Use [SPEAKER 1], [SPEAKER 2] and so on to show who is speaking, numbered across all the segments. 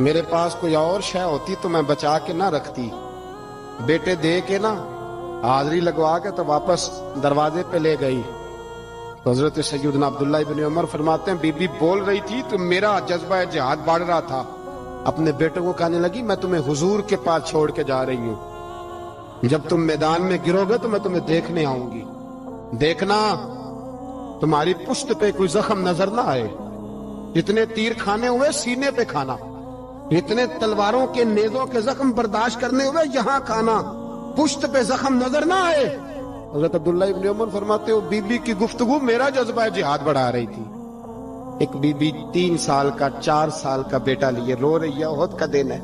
[SPEAKER 1] میرے پاس کوئی اور شے ہوتی تو میں بچا کے نہ رکھتی، بیٹے دے کے نا حاضری لگوا کے تو واپس دروازے پہ لے گئی۔ تو حضرت سیدنا عبداللہ ابن عمر فرماتے ہیں بی بی بول رہی تھی تو میرا جذبہ جہاد بڑھ رہا تھا، اپنے بیٹے کو کہنے لگی میں تمہیں حضور کے پاس چھوڑ کے جا رہی ہوں، جب تم میدان میں گرو گے تو میں تمہیں دیکھنے آؤں گی، دیکھنا تمہاری پشت پہ کوئی زخم نظر نہ آئے، جتنے تیر کھانے ہوئے سینے پہ کھانا، اتنے تلواروں کے نیزوں کے زخم برداشت کرنے ہوئے یہاں کھانا، پشت پہ زخم نظر نہ آئے۔ حضرت عبداللہ ابن عمر فرماتے ہو بی بی کی گفتگو میرا جذبہ جہاد بڑھا رہی تھی۔ ایک بی بی 3 سال کا 4 سال کا بیٹا لیے رو رہی ہے، احد کا دن ہے،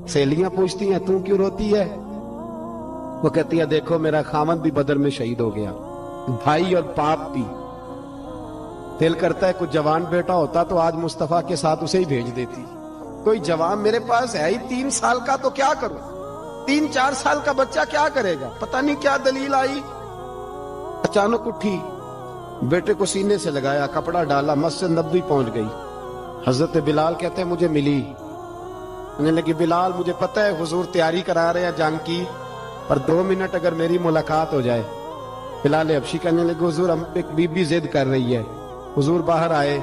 [SPEAKER 1] سہیلیاں پوچھتی ہیں تو کیوں روتی ہے؟ وہ کہتی ہے دیکھو میرا خامد بھی بدر میں شہید ہو گیا، بھائی اور باپ بھی، دل کرتا ہے کوئی جوان بیٹا ہوتا تو آج مصطفیٰ کے ساتھ اسے ہی بھیج دیتی، کوئی جوان میرے پاس ہے ہی 3 سال کا تو کیا کروں، 3-4 سال کا بچہ کیا کرے گا؟ پتہ نہیں کیا دلیل آئی، اچانک اٹھی، بیٹے کو سینے سے لگایا، کپڑا ڈالا، مسجد نبوی پہنچ گئی۔ حضرت بلال کہتے ہیں مجھے ملی، کہنے لگی بلال مجھے پتہ ہے حضور تیاری کرا رہے ہیں جنگ کی، پر 2 منٹ اگر میری ملاقات ہو جائے۔ بلال حبشی کہنے لگے حضور ہم ایک بی بی ضد کر رہی ہے۔ حضور باہر آئے،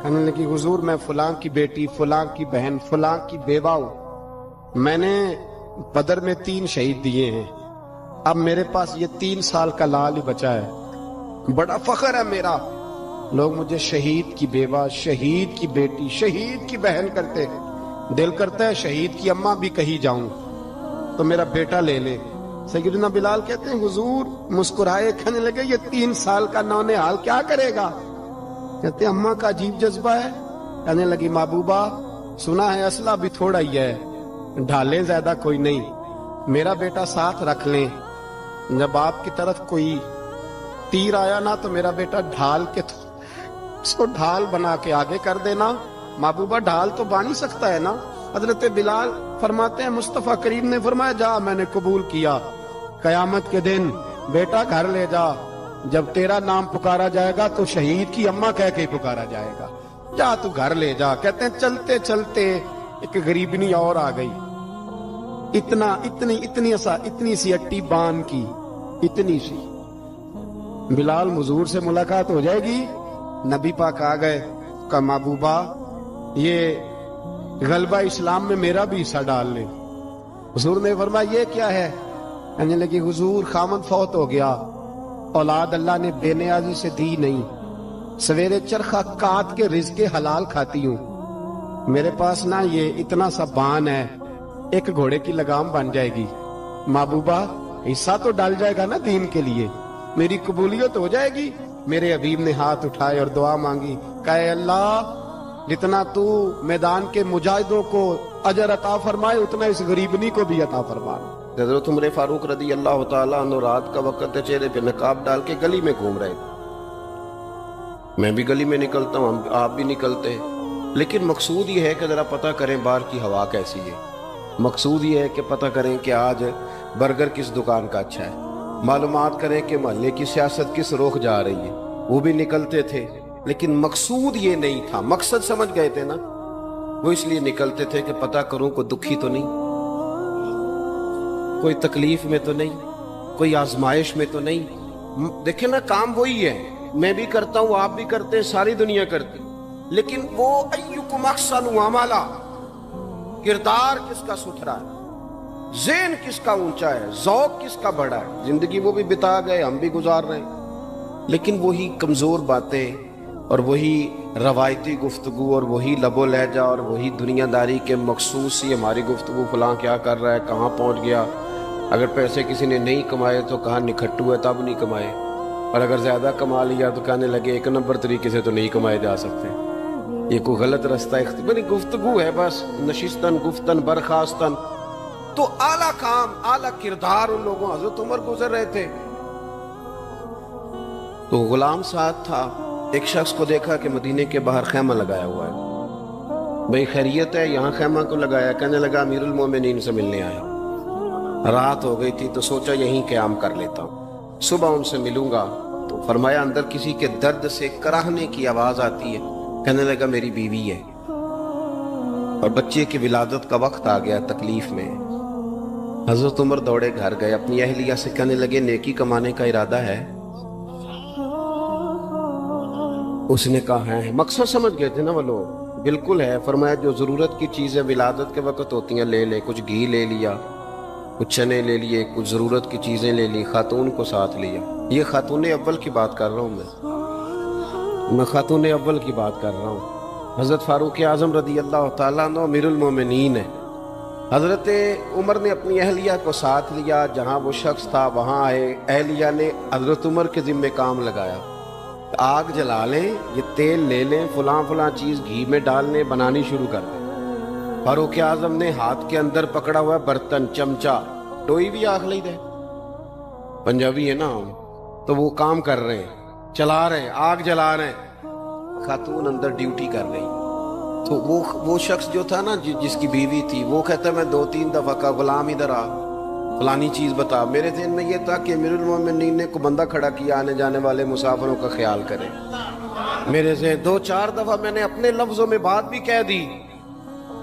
[SPEAKER 1] کہنے لگی حضور میں فلاں کی بیٹی، فلاں کی بہن، فلاں کی بیوہ ہوں، میں نے بدر میں 3 شہید دیے ہیں، اب میرے پاس یہ 3 سال کا لال ہی بچا ہے، بڑا فخر ہے میرا، لوگ مجھے شہید کی بیوہ، شہید کی بیٹی، شہید کی بہن کرتے، دل کرتا ہے شہید کی اماں بھی کہیں جاؤں تو میرا بیٹا لے لے۔ سیدنا بلال کہتے ہیں حضور مسکرائے، کہنے لگے یہ 3 سال کا نونہال کیا کرے گا؟ کہتے ہیں اماں کا عجیب جذبہ ہے۔ کہنے لگی محبوبہ سنا ہے اسلحہ بھی تھوڑا ہی ہے، ڈھالیں زیادہ کوئی نہیں، میرا بیٹا ساتھ رکھ لیں، جب آپ کی طرف کوئی تیر آیا نا تو میرا بیٹا ڈھال کے اس کو ڈھال بنا کے آگے کر دینا۔ محبوبہ ڈھال تو بانی سکتا ہے نا۔ حضرت بلال فرماتے ہیں مصطفیٰ کریم نے فرمایا جا میں نے قبول کیا، قیامت کے دن بیٹا گھر لے جا، جب تیرا نام پکارا جائے گا تو شہید کی اماں کہہ کے پکارا جائے گا، جا تو گھر لے جا۔ کہتے ہیں چلتے چلتے ایک غریبنی اور آ گئی، اتنی سی اٹی بان کی، اتنی سی، بلال حضور سے ملاقات ہو جائے گی۔ نبی پاک آ گئے، کہا محبوبہ یہ غلبہ اسلام میں میرا بھی حصہ ڈال لے۔ حضور نے فرمایا یہ کیا ہے؟ کہنے لگی حضور خامد فوت ہو گیا، اولاد اللہ نے بے نیازی سے دی نہیں، سویرے چرخہ کاٹ کے رزق حلال کھاتی ہوں، میرے پاس نا یہ اتنا سا بان ہے، ایک گھوڑے کی لگام بن جائے گی، محبوبہ حصہ تو ڈال جائے گا نا دین کے لیے، میری قبولیت ہو جائے گی۔ میرے حبیب نے ہاتھ اٹھائے اور دعا مانگی، کہے اللہ جتنا تو میدان کے مجاہدوں کو اجر عطا فرمائے اتنا اس غریبنی کو بھی عطا فرما۔ حضرت عمر فاروق رضی اللہ تعالیٰ عنہ رات کا وقت چہرے پہ نقاب ڈال کے گلی میں گھوم رہے، میں بھی گلی میں نکلتا ہوں، آپ بھی نکلتے ہیں، لیکن مقصود یہ ہے کہ ذرا پتہ کریں باہر کی ہوا کیسی ہے، مقصود یہ ہے کہ پتہ کریں کہ آج برگر کس دکان کا اچھا ہے، معلومات کریں کہ محلے کی سیاست کس رخ جا رہی ہے۔ وہ بھی نکلتے تھے لیکن مقصود یہ نہیں تھا، مقصد سمجھ گئے تھے نا، وہ اس لیے نکلتے تھے کہ پتہ کروں کوئی دکھی تو نہیں، کوئی تکلیف میں تو نہیں، کوئی آزمائش میں تو نہیں۔ دیکھیں نا کام وہی ہے، میں بھی کرتا ہوں، آپ بھی کرتے ہیں، ساری دنیا کرتی، لیکن وہ ایکم احسن عملا، کردار کس کا ستھرا ہے، ذہن کس کا اونچا ہے، ذوق کس کا بڑا ہے۔ زندگی وہ بھی بتا گئے، ہم بھی گزار رہے ہیں، لیکن وہی کمزور باتیں اور وہی روایتی گفتگو اور وہی لب و لہجہ اور وہی دنیا داری کے مخصوص ہی ہماری گفتگو، فلاں کیا کر رہا ہے، کہاں پہنچ گیا، اگر پیسے کسی نے نہیں کمائے تو کہاں نکھٹو ہے تب نہیں کمائے، اور اگر زیادہ کما لیا تو کہنے لگے 1 نمبر طریقے سے تو نہیں کمائے جا سکتے، یہ کوئی غلط رستہ اختیار گفتگو ہے، بس نشستن گفتن برخاستن۔ تو اعلیٰ کام، اعلیٰ کردار ان لوگوں، حضرت عمر گزر رہے تھے تو غلام ساتھ تھا، ایک شخص کو دیکھا کہ مدینے کے باہر خیمہ لگایا ہوا ہے، بھئی خیریت ہے، یہاں خیمہ کو لگایا؟ کہنے لگا امیر المومنین سے ملنے آیا، رات ہو گئی تھی تو سوچا یہیں قیام کر لیتا ہوں، صبح ان سے ملوں گا۔ تو فرمایا اندر کسی کے درد سے کراہنے کی آواز آتی ہے، کہنے لگا میری بیوی ہے۔ اور بچے کی ولادت کا وقت آ گیا تکلیف میں. حضرت عمر دوڑے گھر گئے, اپنی اہلیہ سے کہنے لگے نیکی کمانے کا ارادہ ہے؟ اس نے کہا ہے. مقصد سمجھ گئے تھے نا وہ لوگ. بالکل ہے. فرمایا جو ضرورت کی چیزیں ولادت کے وقت ہوتی ہیں لے لے. کچھ گھی لے لیا, کچھ چنے لے لیے, کچھ ضرورت کی چیزیں لے لی, خاتون کو ساتھ لیا. یہ خاتون اول کی بات کر رہا ہوں میں خاتون اول کی بات کر رہا ہوں. حضرت فاروق اعظم رضی اللہ تعالیٰ عنہ امیر المومنین ہے. حضرت عمر نے اپنی اہلیہ کو ساتھ لیا, جہاں وہ شخص تھا وہاں آئے. اہلیہ نے حضرت عمر کے ذمہ کام لگایا, آگ جلا لیں, یہ تیل لے لیں, فلاں فلاں چیز گھی میں ڈال لیں, بنانی شروع کر دیں. فاروق اعظم نے ہاتھ کے اندر پکڑا ہوا برتن, چمچہ, ڈوئی بھی آخ لی دے, پنجابی ہے نا, تو وہ کام کر رہے ہیں, چلا رہے ہیں, آگ جلا رہے ہیں. خاتون اندر ڈیوٹی کر رہی. تو وہ شخص جو تھا نا جس کی بیوی تھی, وہ کہتا ہے میں 2-3 دفعہ کا غلام ادھر آ, فلانی چیز بتا. میرے ذہن میں یہ تھا کہ امیر المومنین نے کو بندہ کھڑا کیا آنے جانے والے مسافروں کا خیال کرے. میرے ذہن 2-4 دفعہ میں نے اپنے لفظوں میں بات بھی کہہ دی,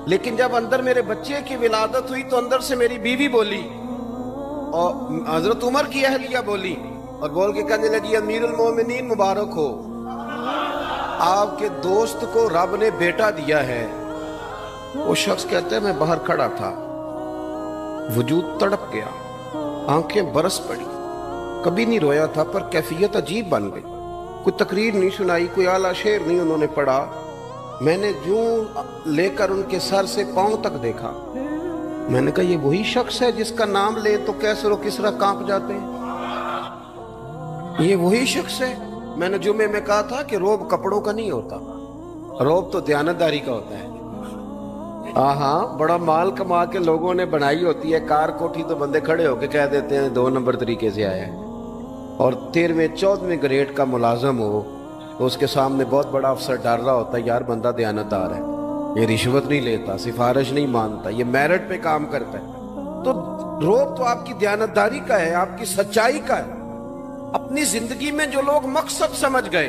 [SPEAKER 1] لیکن جب اندر میرے بچے کی ولادت ہوئی تو اندر سے میری بیوی بولی اور حضرت عمر کی اہلیہ بولی اور بول کے کہنے لگی امیر المومنین مبارک ہو, آپ کے دوست کو رب نے بیٹا دیا ہے. وہ شخص کہتا ہے میں باہر کھڑا تھا, وجود تڑپ گیا, آنکھیں برس پڑی. کبھی نہیں رویا تھا پر کیفیت عجیب بن گئی. کوئی تقریر نہیں سنائی, کوئی اعلیٰ شعر نہیں انہوں نے پڑھا. میں نے جو لے کر ان کے سر سے پاؤں تک دیکھا. میں نے کہا یہ وہی شخص ہے جس کا نام لے تو کیسر و کسرا کانپ جاتے ہیں, یہ وہی شخص ہے. میں نے جمعے میں کہا تھا کہ روب کپڑوں کا نہیں ہوتا, روب تو دیانتداری کا ہوتا ہے. ہاں بڑا مال کما کے لوگوں نے بنائی ہوتی ہے کار کوٹھی, تو بندے کھڑے ہو کے کہہ دیتے ہیں 2 نمبر طریقے سے آیا ہے. اور 13ویں-14ویں گریڈ کا ملازم ہو تو اس کے سامنے بہت بڑا افسر ڈر رہا ہوتا ہے یار بندہ دیانتدار ہے, یہ رشوت نہیں لیتا, سفارش نہیں مانتا, یہ میرٹ پہ کام کرتا ہے. تو روب تو آپ کی دیانتداری کا ہے, آپ کی سچائی کا ہے. اپنی زندگی میں جو لوگ مقصد سمجھ گئے,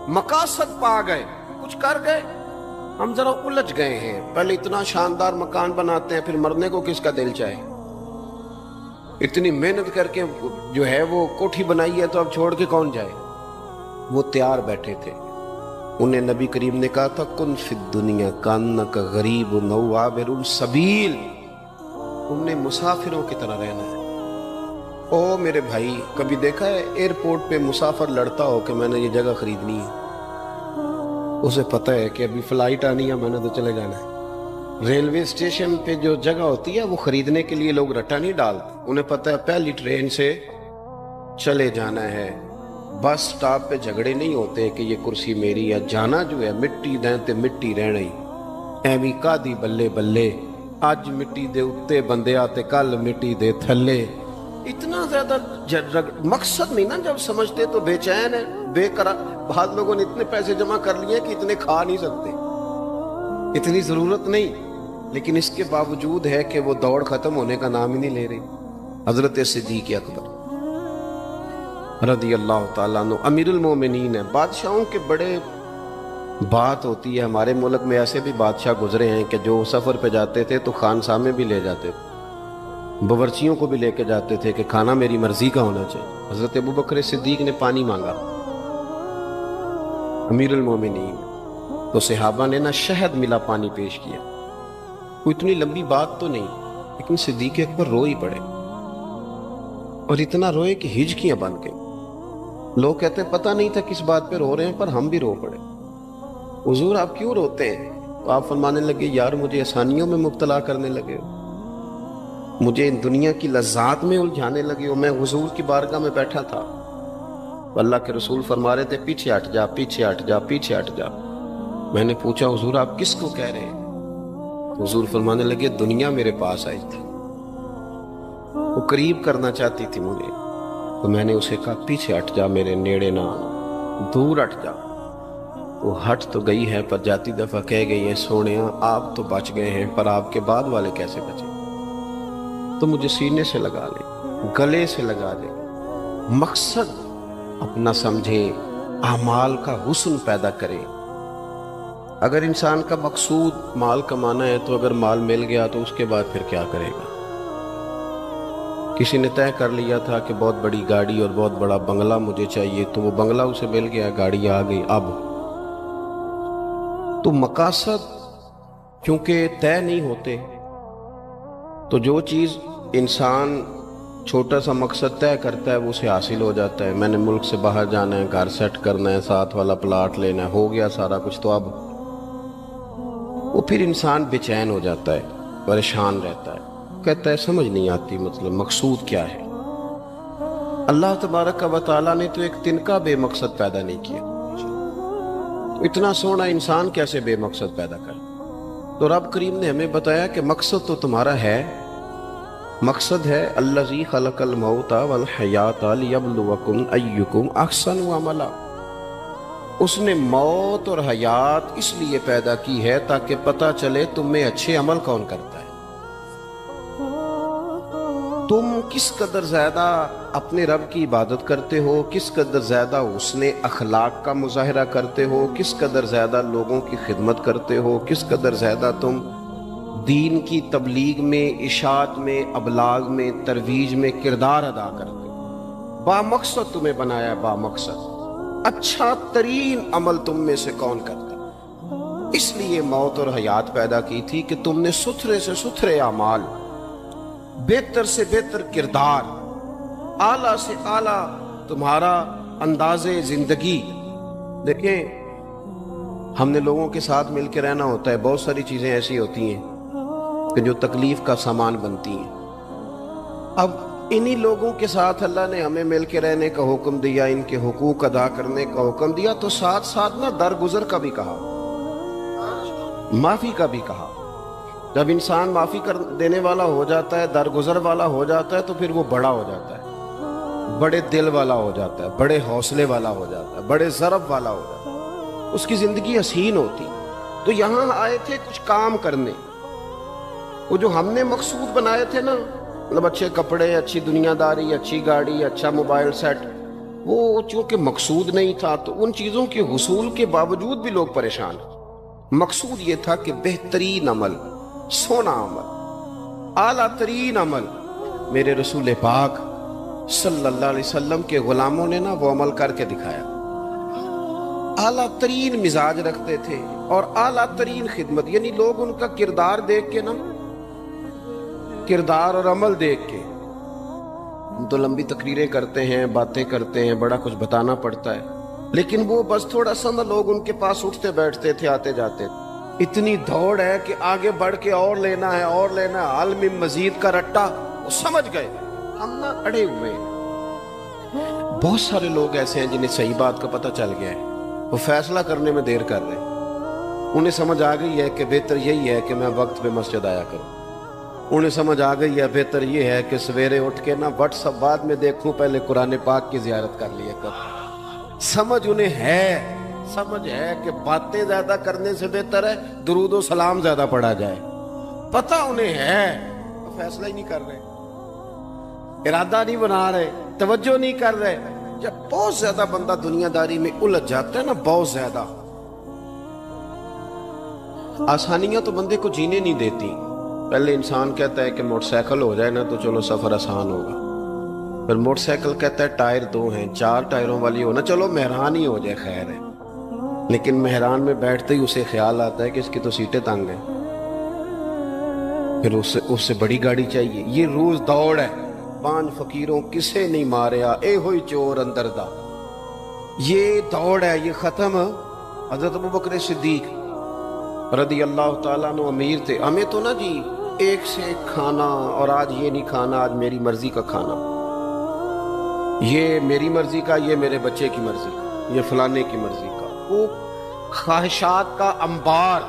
[SPEAKER 1] مقاصد پا گئے, کچھ کر گئے, ہم ذرا الجھ گئے ہیں. پہلے اتنا شاندار مکان بناتے ہیں, پھر مرنے کو کس کا دل چاہے. اتنی محنت کر کے جو ہے وہ کوٹھی بنائی ہے تو اب چھوڑ کے کون جائے. وہ تیار بیٹھے تھے, انہیں نبی کریم نے کہا تھا کن فی الدنیا کانک غریب نو عابر السبیل, تم نے مسافروں کی طرح رہنا ہے. او میرے بھائی, کبھی دیکھا ہے ایئرپورٹ پہ مسافر لڑتا ہو کہ میں نے یہ جگہ خریدنی ہے؟ اسے پتہ ہے کہ ابھی فلائٹ آنی ہے, میں نے تو چلے جانا ہے. ریلوے اسٹیشن پہ جو جگہ ہوتی ہے وہ خریدنے کے لیے لوگ رٹا نہیں ڈالتے, انہیں پتہ ہے پہلی ٹرین سے چلے جانا ہے. بس سٹاپ پہ جھگڑے نہیں ہوتے کہ یہ کرسی میری ہے, جانا جو ہے مٹی دیں تے مٹی رہنی. ایویں کادی بلے بلے, اج مٹی دے اتے بندے آتے کل مٹی دے تھلے. اتنا زیادہ مقصد نہیں نا, جب سمجھتے تو بے چین ہے, بے قرار. بعض لوگوں نے اتنے پیسے جمع کر لیے کہ اتنے کھا نہیں سکتے, اتنی ضرورت نہیں, لیکن اس کے باوجود ہے کہ وہ دوڑ ختم ہونے کا نام ہی نہیں لے رہی. حضرت صدیق اکبر رضی اللہ تعالیٰ عنہ امیر المومنین ہے. بادشاہوں کے بڑے بات ہوتی ہے. ہمارے ملک میں ایسے بھی بادشاہ گزرے ہیں کہ جو سفر پہ جاتے تھے تو خانساہ میں بھی لے جاتے تھے, باورچیوں کو بھی لے کے جاتے تھے کہ کھانا میری مرضی کا ہونا چاہیے. حضرت ابوبکر صدیق نے پانی مانگا, امیر المومنین, تو صحابہ نے نا شہد ملا پانی پیش کیا. کوئی اتنی لمبی بات تو نہیں, لیکن صدیق اکبر رو ہی پڑے, اور اتنا روئے کہ ہجکیاں بن گئیں. لوگ کہتے ہیں پتہ نہیں تھا کس بات پہ رو رہے ہیں, پر ہم بھی رو پڑے. حضور آپ کیوں روتے ہیں؟ تو آپ فرمانے لگے یار مجھے آسانیوں میں مبتلا کرنے لگے ہو, مجھے دنیا کی لذات میں الجھانے لگے ہو. میں حضور کی بارگاہ میں بیٹھا تھا, اللہ کے رسول فرما رہے تھے پیچھے ہٹ جا, پیچھے ہٹ جا, پیچھے ہٹ جا. میں نے پوچھا حضور آپ کس کو کہہ رہے ہیں؟ حضور فرمانے لگے دنیا میرے پاس آئی تھی, وہ قریب کرنا چاہتی تھی مجھے, تو میں نے اسے کہا پیچھے ہٹ جا, میرے نیڑے نہ آنا, دور ہٹ جا. وہ ہٹ تو گئی ہے پر جاتی دفعہ کہہ گئی ہے سونیا آپ تو بچ گئے ہیں, پر آپ کے بعد والے کیسے بچے؟ تو مجھے سینے سے لگا لے, گلے سے لگا دے. مقصد اپنا سمجھے, اعمال کا حسن پیدا کرے. اگر انسان کا مقصود مال کمانا ہے تو اگر مال مل گیا تو اس کے بعد پھر کیا کرے گا؟ کسی نے طے کر لیا تھا کہ بہت بڑی گاڑی اور بہت بڑا بنگلہ مجھے چاہیے، تو وہ بنگلہ اسے مل گیا، گاڑی آ گئی۔ اب تو مقاصد کیونکہ طے نہیں ہوتے، تو جو چیز انسان چھوٹا سا مقصد طے کرتا ہے وہ اسے حاصل ہو جاتا ہے۔ میں نے ملک سے باہر جانا ہے، گھر سیٹ کرنا ہے، ساتھ والا پلاٹ لینا ہے، ہو گیا سارا کچھ، تو اب وہ پھر انسان بے چین ہو جاتا ہے، پریشان رہتا ہے، کہتا ہے سمجھ نہیں آتی مطلب مقصود کیا ہے۔ اللہ تبارک و تعالیٰ نے تو ایک تنکا بے مقصد پیدا نہیں کیا، تو اتنا سونا انسان کیسے بے مقصد پیدا کر؟ تو رب کریم نے ہمیں بتایا کہ مقصد تو تمہارا ہے، مقصد ہے الذی خلق الموت والحیات لیبلوکم ایکم احسن عملا۔ اس نے موت اور حیات اس لیے پیدا کی ہے تاکہ پتہ چلے تم میں اچھے عمل کون کرتا ہے، تم کس قدر زیادہ اپنے رب کی عبادت کرتے ہو، کس قدر زیادہ حسن اخلاق کا مظاہرہ کرتے ہو، کس قدر زیادہ لوگوں کی خدمت کرتے ہو، کس قدر زیادہ تم دین کی تبلیغ میں، اشاعت میں، ابلاغ میں، ترویج میں کردار ادا کرتے ہو۔ با مقصد تمہیں بنایا ہے، با مقصد اچھا ترین عمل تم میں سے کون کرتا، اس لیے موت اور حیات پیدا کی تھی کہ تم نے ستھرے سے ستھرے اعمال، بہتر سے بہتر کردار، اعلیٰ سے اعلیٰ تمہارا انداز زندگی۔ دیکھیں ہم نے لوگوں کے ساتھ مل کے رہنا ہوتا ہے، بہت ساری چیزیں ایسی ہوتی ہیں کہ جو تکلیف کا سامان بنتی ہیں۔ اب انہی لوگوں کے ساتھ اللہ نے ہمیں مل کے رہنے کا حکم دیا، ان کے حقوق ادا کرنے کا حکم دیا، تو ساتھ ساتھ نہ درگزر کا بھی کہا، معافی کا بھی کہا۔ جب انسان معافی کر دینے والا ہو جاتا ہے، درگزر والا ہو جاتا ہے، تو پھر وہ بڑا ہو جاتا ہے، بڑے دل والا ہو جاتا ہے، بڑے حوصلے والا ہو جاتا ہے، بڑے ضرب والا ہو جاتا ہے، اس کی زندگی حسین ہوتی۔ تو یہاں آئے تھے کچھ کام کرنے، وہ جو ہم نے مقصود بنائے تھے نا، مطلب اچھے کپڑے، اچھی دنیا داری، اچھی گاڑی، اچھا موبائل سیٹ، وہ چونکہ مقصود نہیں تھا تو ان چیزوں کے حصول کے باوجود بھی لوگ پریشان ہیں۔ مقصود یہ تھا کہ بہترین عمل، سونا عمل، اعلیٰ ترین عمل میرے رسول پاک صلی اللہ علیہ وسلم کے غلاموں نے نا وہ عمل کر کے دکھایا۔ اعلیٰ ترین مزاج رکھتے تھے اور اعلیٰ ترین خدمت، یعنی لوگ ان کا کردار دیکھ کے نا، کردار اور عمل دیکھ کے، ہم تو لمبی تقریریں کرتے ہیں، باتیں کرتے ہیں، بڑا کچھ بتانا پڑتا ہے، لیکن وہ بس تھوڑا سا نا لوگ ان کے پاس اٹھتے بیٹھتے تھے، آتے جاتے، اتنی دوڑ ہے کہ آگے بڑھ کے اور لینا ہے، اور لینا ہے، عالم مزید کا رٹا، وہ سمجھ گئے، ہم نہ اڑے ہوئے۔ بہت سارے لوگ ایسے ہیں جنہیں صحیح بات کا پتہ چل گیا ہے، وہ فیصلہ کرنے میں دیر کر رہے ہیں، انہیں سمجھ آ گئی ہے کہ بہتر یہی ہے کہ میں وقت پہ مسجد آیا کروں، انہیں سمجھ آ گئی ہے بہتر یہ ہے کہ سویرے اٹھ کے نا واٹس ایپ بعد میں دیکھوں، پہلے قرآن پاک کی زیارت کر لیا کر۔ سمجھ انہیں ہے، سمجھ ہے کہ باتیں زیادہ کرنے سے بہتر ہے درود و سلام زیادہ پڑھا جائے، پتہ انہیں ہے، فیصلہ ہی نہیں کر رہے، ارادہ نہیں بنا رہے، توجہ نہیں کر رہے۔ جب بہت زیادہ بندہ دنیا داری میں الجھ جاتا ہے نا، بہت زیادہ، آسانیاں تو بندے کو جینے نہیں دیتی۔ پہلے انسان کہتا ہے کہ موٹر سائیکل ہو جائے نا تو چلو سفر آسان ہوگا، پھر موٹر سائیکل کہتا ہے ٹائر 2 ہیں، 4 ٹائروں والی ہونا، چلو مہران ہی ہو جائے خیر ہے، لیکن مہران میں بیٹھتے ہی اسے خیال آتا ہے کہ اس کی تو سیٹیں تنگ ہیں، پھر اس سے بڑی گاڑی چاہیے۔ یہ روز دوڑ ہے، 5 فقیروں کسے نہیں ماریا، اے ہوئی چور اندر دا، یہ دوڑ ہے، یہ ختم۔ حضرت ابوبکر صدیق رضی اللہ تعالیٰ عنہ امیر تھے، ہمیں تو نا جی ایک سے ایک کھانا، اور آج یہ نہیں کھانا، آج میری مرضی کا کھانا، یہ میری مرضی کا، یہ میرے بچے کی مرضی کا، یہ فلانے کی مرضی کا، وہ خواہشات کا انبار،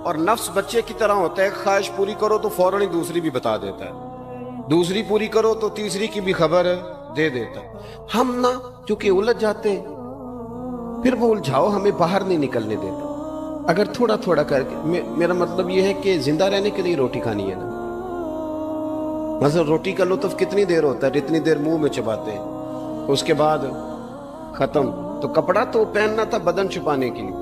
[SPEAKER 1] اور نفس بچے کی طرح ہوتا ہے، خواہش پوری کرو تو فوراً ہی دوسری بھی بتا دیتا ہے، دوسری پوری کرو تو تیسری کی بھی خبر دے دیتا ہے۔ ہم نا چونکہ الجھ جاتے ہیں، پھر وہ الجھاؤ ہمیں باہر نہیں نکلنے دیتا۔ اگر تھوڑا تھوڑا کر کے، میرا مطلب یہ ہے کہ زندہ رہنے کے لیے روٹی کھانی ہے نا، مثلا روٹی کا لطف کتنی دیر ہوتا ہے، جتنی دیر منہ میں چباتے ہیں، اس کے بعد ختم۔ تو کپڑا تو پہننا تھا بدن چھپانے کے لیے،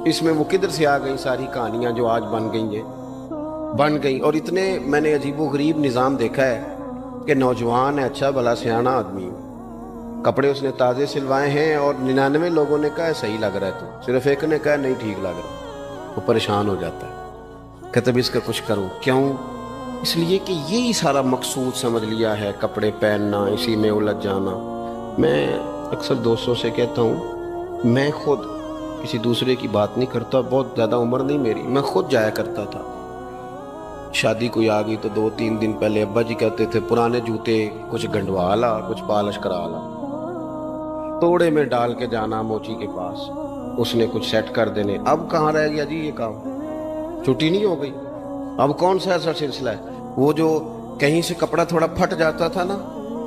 [SPEAKER 1] اس میں وہ کدھر سے آ گئی ساری کہانیاں جو آج بن گئی. اور اتنے میں نے عجیب و غریب نظام دیکھا ہے کہ نوجوان ہے، اچھا بھلا سیاںا آدمی، کپڑے اس نے تازے سلوائے ہیں اور 99 لوگوں نے کہا ہے صحیح لگ رہا ہے، تو صرف ایک نے کہا نہیں ٹھیک لگ رہا ہے. وہ پریشان ہو جاتا ہے، کہتے بھی اس کا کچھ کروں. کیوں؟ اس لیے کہ یہی سارا مقصود سمجھ لیا ہے، کپڑے پہننا، اسی میں الجھ جانا. میں اکثر دوستوں سے کہتا ہوں میں خود کسی دوسرے کی بات نہیں کرتا، بہت زیادہ عمر نہیں میری، میں خود جایا کرتا تھا. شادی کوئی آ گئی تو 2-3 دن پہلے ابا جی کہتے تھے پرانے جوتے کچھ گنڈوا لا، کچھ پالش کرا لا، توڑے میں ڈال کے جانا موچی کے پاس، اس نے کچھ سیٹ کر دینے. اب کہاں رہ گیا جی یہ کام؟ چھٹی نہیں ہو گئی. اب کون سا ایسا سلسلہ ہے؟ وہ جو کہیں سے کپڑا تھوڑا پھٹ جاتا تھا نا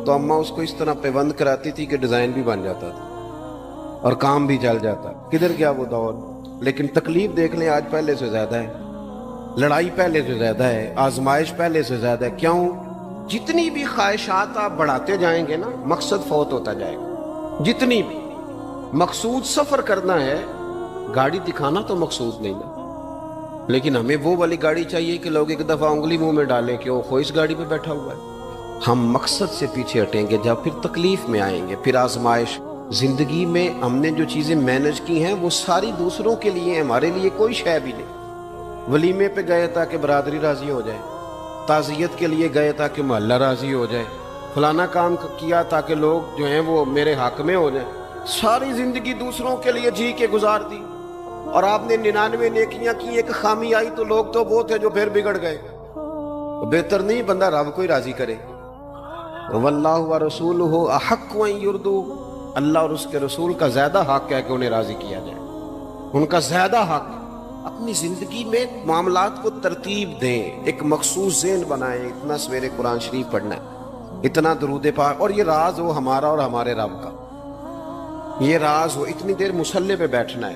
[SPEAKER 1] تو اماں اس کو اس طرح پیوند کراتی تھی کہ ڈیزائن بھی بن جاتا تھا اور کام بھی چل جاتا. کدھر گیا وہ دور؟ لیکن تکلیف دیکھ لیں آج پہلے سے زیادہ ہے، لڑائی پہلے سے زیادہ ہے، آزمائش پہلے سے زیادہ ہے. کیوں؟ جتنی بھی خواہشات آپ بڑھاتے جائیں گے نا مقصد فوت ہوتا جائے گا. جتنی بھی مقصود سفر کرنا ہے، گاڑی دکھانا تو مقصود نہیں نا، لیکن ہمیں وہ والی گاڑی چاہیے کہ لوگ ایک دفعہ انگلی منہ میں ڈالیں کہ وہ خو اس گاڑی پہ بیٹھا ہوا ہے. ہم مقصد سے پیچھے ہٹیں گے جب پھر تکلیف میں آئیں گے، پھر آزمائش. زندگی میں ہم نے جو چیزیں مینج کی ہیں وہ ساری دوسروں کے لیے، ہمارے لیے کوئی شے بھی نہیں. ولیمے پہ گئے تاکہ برادری راضی ہو جائے، تعزیت کے لیے گئے تاکہ محلہ راضی ہو جائے، فلانا کام کیا تاکہ لوگ جو ہیں وہ میرے حق میں ہو جائیں. ساری زندگی دوسروں کے لیے جی کے گزار دی، اور آپ نے 99 نیکیاں کی، ایک خامی آئی تو لوگ تو وہ تھے جو پھر بگڑ گئے. بہتر نہیں بندہ رب کو ہی راضی کرے. واللہ ورسولہ احق ان یرضوا، اللہ اور اس کے رسول کا زیادہ حق ہے کہ انہیں راضی کیا جائے، ان کا زیادہ حق. اپنی زندگی میں معاملات کو ترتیب دیں، ایک مخصوص ذہن بنائیں. اتنا سویرے قرآن شریف پڑھنا ہے، اتنا درود پاک، اور یہ راز ہو ہمارا اور ہمارے رب کا، یہ راز ہو. اتنی دیر مصلی پہ بیٹھنا ہے.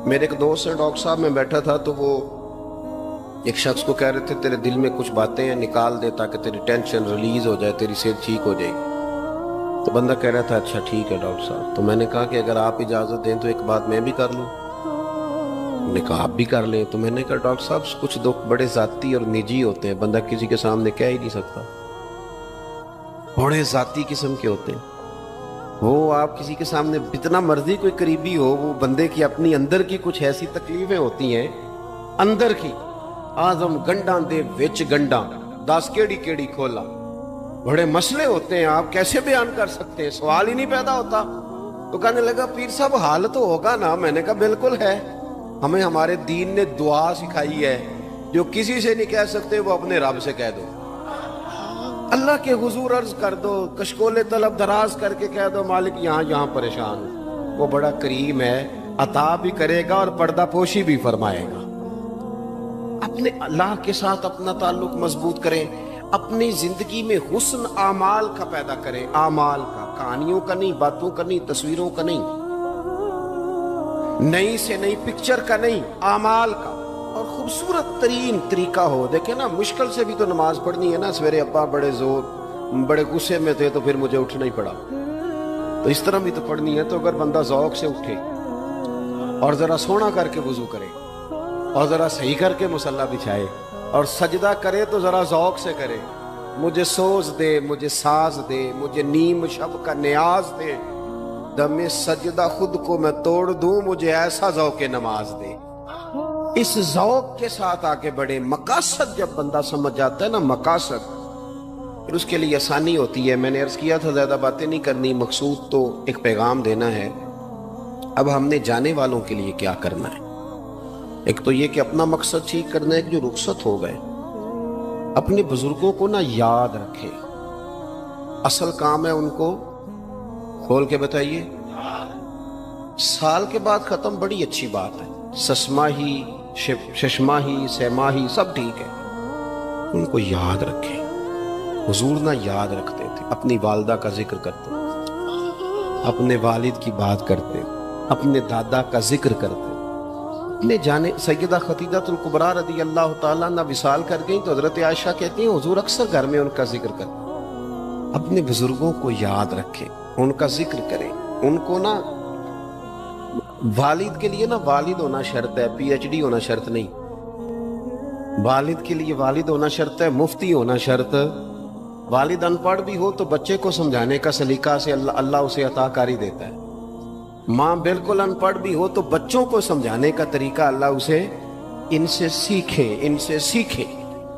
[SPEAKER 1] میرے ایک دوست ہے ڈاکٹر صاحب، میں بیٹھا تھا تو وہ ایک شخص کو کہہ رہے تھے تیرے دل میں کچھ باتیں ہیں نکال دے تاکہ تیری ٹینشن ریلیز ہو جائے، تیری صحت ٹھیک ہو جائے گی. تو بندہ کہہ رہا تھا اچھا ٹھیک ہے ڈاکٹر صاحب. تو میں نے کہا کہ اگر آپ اجازت دیں تو ایک بات میں بھی کر لوں. انہوں نے کہا آپ بھی کر لیں. تو میں نے کہا ڈاکٹر صاحب کچھ دکھ بڑے ذاتی اور نجی ہوتے ہیں، بندہ کسی کے سامنے کہہ ہی نہیں سکتا، بڑے ذاتی قسم کے ہوتے ہیں. وہ آپ کسی کے سامنے جتنا مرضی کوئی قریبی ہو، وہ بندے کی اپنی اندر کی کچھ ایسی تکلیفیں ہوتی ہیں اندر کی. آزم گنڈاں دے وچ گنڈاں 10 کیڑی کھولا، بڑے مسئلے ہوتے ہیں، آپ کیسے بیان کر سکتے ہیں؟ سوال ہی نہیں پیدا ہوتا. تو کہنے لگا پیر صاحب حال تو ہوگا نا. میں نے کہا بالکل ہے. ہمیں ہمارے دین نے دعا سکھائی ہے، جو کسی سے نہیں کہہ سکتے وہ اپنے رب سے کہہ دو. اللہ کے حضور عرض کر دو، کشکول طلب دراز کر کے کہہ دو مالک یہاں پریشان ہوں. وہ بڑا کریم ہے، عطا بھی کرے گا اور پردہ پوشی بھی فرمائے گا. اپنے اللہ کے ساتھ اپنا تعلق مضبوط کریں. اپنی زندگی میں حسن اعمال کا پیدا کریں، اعمال کا، کہانیوں کا نہیں، باتوں کا نہیں، تصویروں کا نہیں، نئی سے نئی پکچر کا نہیں، اعمال کا. اور خوبصورت ترین طریقہ ہو. دیکھیں نا مشکل سے بھی تو نماز پڑھنی ہے نا. سویرے ابا بڑے غصے میں تھے تو پھر مجھے اٹھنا ہی پڑا، تو اس طرح بھی تو پڑھنی ہے. تو اگر بندہ ذوق سے اٹھے اور ذرا سونا کر کے وضو کرے اور ذرا صحیح کر کے مصلی بچھائے اور سجدہ کرے تو ذرا ذوق سے کرے. مجھے سوز دے، مجھے ساز دے، مجھے نیم شب کا نیاز دے، دم سجدہ خود کو میں توڑ دوں، مجھے ایسا ذوق نماز دے. اس ذوق کے ساتھ آگے بڑھے. مقاصد جب بندہ سمجھ جاتا ہے نا، مقاصد، پھر اس کے لیے آسانی ہوتی ہے. میں نے عرض کیا تھا زیادہ باتیں نہیں کرنی، مقصود تو ایک پیغام دینا ہے. اب ہم نے جانے والوں کے لیے کیا کرنا ہے؟ ایک تو یہ کہ اپنا مقصد ٹھیک کرنا ہے کہ جو رخصت ہو گئے اپنے بزرگوں کو نا یاد رکھے. اصل کام ہے ان کو کھول کے بتائیے. سال کے بعد ختم بڑی اچھی بات ہے، سسماہی ششماہی سیماہی سب ٹھیک ہے، ان کو یاد رکھے. حضور نہ یاد رکھتے تھے، اپنی والدہ کا ذکر کرتے، اپنے والد کی بات کرتے، اپنے دادا کا ذکر کرتے. اپنے جانے سیدہ خدیجہ الکبریٰ رضی اللہ تعالیٰ عنہ وصال کر گئیں تو حضرت عائشہ کہتی ہیں حضور اکثر گھر میں ان کا ذکر کرتے. اپنے بزرگوں کو یاد رکھیں، ان کا ذکر کریں. ان کو نا والد کے لیے نا والد ہونا شرط ہے، پی ایچ ڈی ہونا شرط نہیں. والد کے لیے والد ہونا شرط ہے، مفتی ہونا شرط. والد ان پڑھ بھی ہو تو بچے کو سمجھانے کا سلیقہ سے اللہ اسے عطا کاری دیتا ہے. ماں بالکل ان پڑھ بھی ہو تو بچوں کو سمجھانے کا طریقہ اللہ اسے ان سے سیکھے.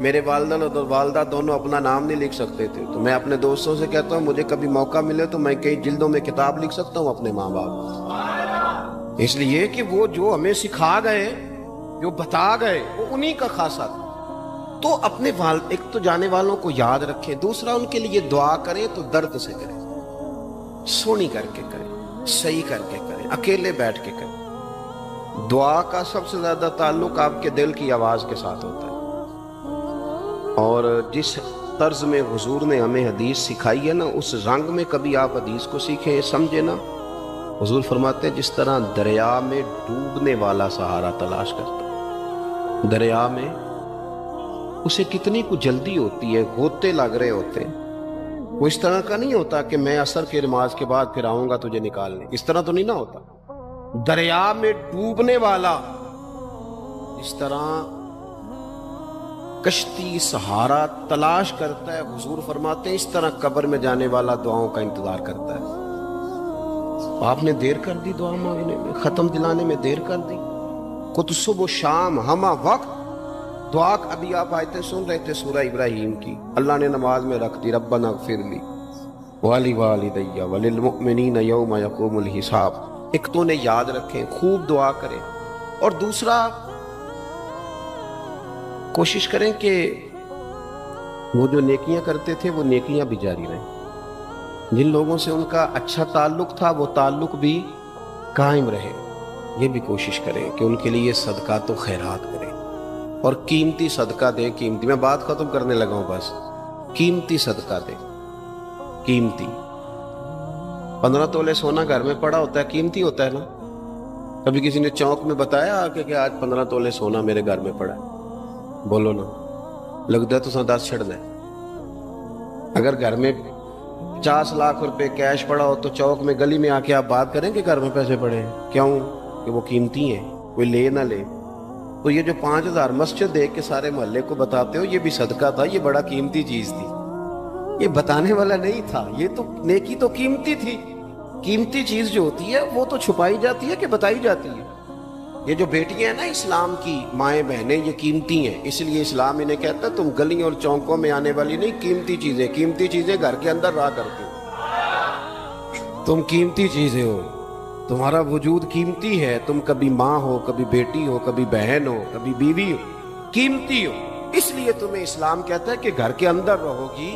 [SPEAKER 1] میرے والدہ اور والدہ دونوں اپنا نام نہیں لکھ سکتے تھے، تو میں اپنے دوستوں سے کہتا ہوں مجھے کبھی موقع ملے تو میں کئی جلدوں میں کتاب لکھ سکتا ہوں اپنے ماں باپ. اس لیے کہ وہ جو ہمیں سکھا گئے، جو بتا گئے، وہ انہی کا خاصہ تھا. تو اپنے ایک تو جانے والوں کو یاد رکھیں، دوسرا ان کے لیے دعا کریں تو درد سے کریں، سونی کر کے کریں، صحیح کر کے کریں، اکیلے بیٹھ کے کریں. دعا کا سب سے زیادہ تعلق آپ کے دل کی آواز کے ساتھ ہوتا ہے. اور جس طرز میں حضور نے ہمیں حدیث سکھائی ہے نا، اس رنگ میں کبھی آپ حدیث کو سیکھیں، سمجھے نا. حضور فرماتے ہیں جس طرح دریا میں ڈوبنے والا سہارا تلاش کرتا، دریا میں اسے کتنی کو جلدی ہوتی ہے، غوطے لگ رہے ہوتے ہیں. وہ اس طرح کا نہیں ہوتا کہ میں عصر کی نماز کے بعد پھر آؤں گا تجھے نکالنے، اس طرح تو نہیں نہ ہوتا. دریا میں ڈوبنے والا اس طرح کشتی سہارا تلاش کرتا ہے، حضور فرماتے ہیں اس طرح قبر میں جانے والا دعاؤں کا انتظار کرتا ہے. آپ نے دیر کر دی دعا مانگنے میں، ختم دلانے میں دیر کر دی. خود صبح و شام ہمہ وقت دعا. ابھی آپ آیتیں سن رہے تھے سورہ ابراہیم کی، اللہ نے نماز میں رکھ دی ربنا اغفر لی ولی وللمؤمنین یوم یقوم الحساب. ایک تو نے یاد رکھیں، خوب دعا کریں، اور دوسرا کوشش کریں کہ وہ جو نیکیاں کرتے تھے وہ نیکیاں بھی جاری رہیں. جن لوگوں سے ان کا اچھا تعلق تھا وہ تعلق بھی قائم رہے. یہ بھی کوشش کریں کہ ان کے لیے صدقات و خیرات کریں، اور قیمتی صدقہ دیں. قیمتی، میں بات ختم کرنے لگا ہوں بس. قیمتی صدقہ دیں، قیمتی. 15 تولے سونا گھر میں پڑا ہوتا ہے، قیمتی ہوتا ہے نا. کبھی کسی نے چوک میں بتایا کہ آج 15 تولے سونا میرے گھر میں پڑا ہے؟ بولو نا، لگتا ہے تو 10 چھڑنا ہے. اگر گھر میں 50 لاکھ روپے کیش پڑا ہو تو چوک میں گلی میں آ کے آپ بات کریں کہ گھر میں پیسے پڑے ہیں؟ کیوں؟ کہ وہ قیمتی ہیں، کوئی لے نہ لے. تو یہ جو 5000 مسجد دیکھ کے سارے محلے کو بتاتے ہو، یہ بھی صدقہ تھا، یہ بڑا قیمتی چیز تھی. یہ بتانے والا نہیں تھا، یہ تو نیکی تو قیمتی تھی. قیمتی چیز جو ہوتی ہے وہ تو چھپائی جاتی ہے کہ بتائی جاتی ہے. یہ جو بیٹیاں ہیں نا اسلام کی، مائیں بہنیں، یہ قیمتی ہیں. اس لیے اسلام انہیں کہتا ہے تم گلیوں اور چوکوں میں آنے والی نہیں، قیمتی چیزیں گھر کے اندر رہا کرتی ہو. تم قیمتی چیزیں ہو، تمہارا وجود قیمتی ہے. تم کبھی ماں ہو، کبھی بیٹی ہو، کبھی بہن ہو، کبھی بیوی ہو، قیمتی ہو. اس لیے تمہیں اسلام کہتا ہے کہ گھر کے اندر رہو گی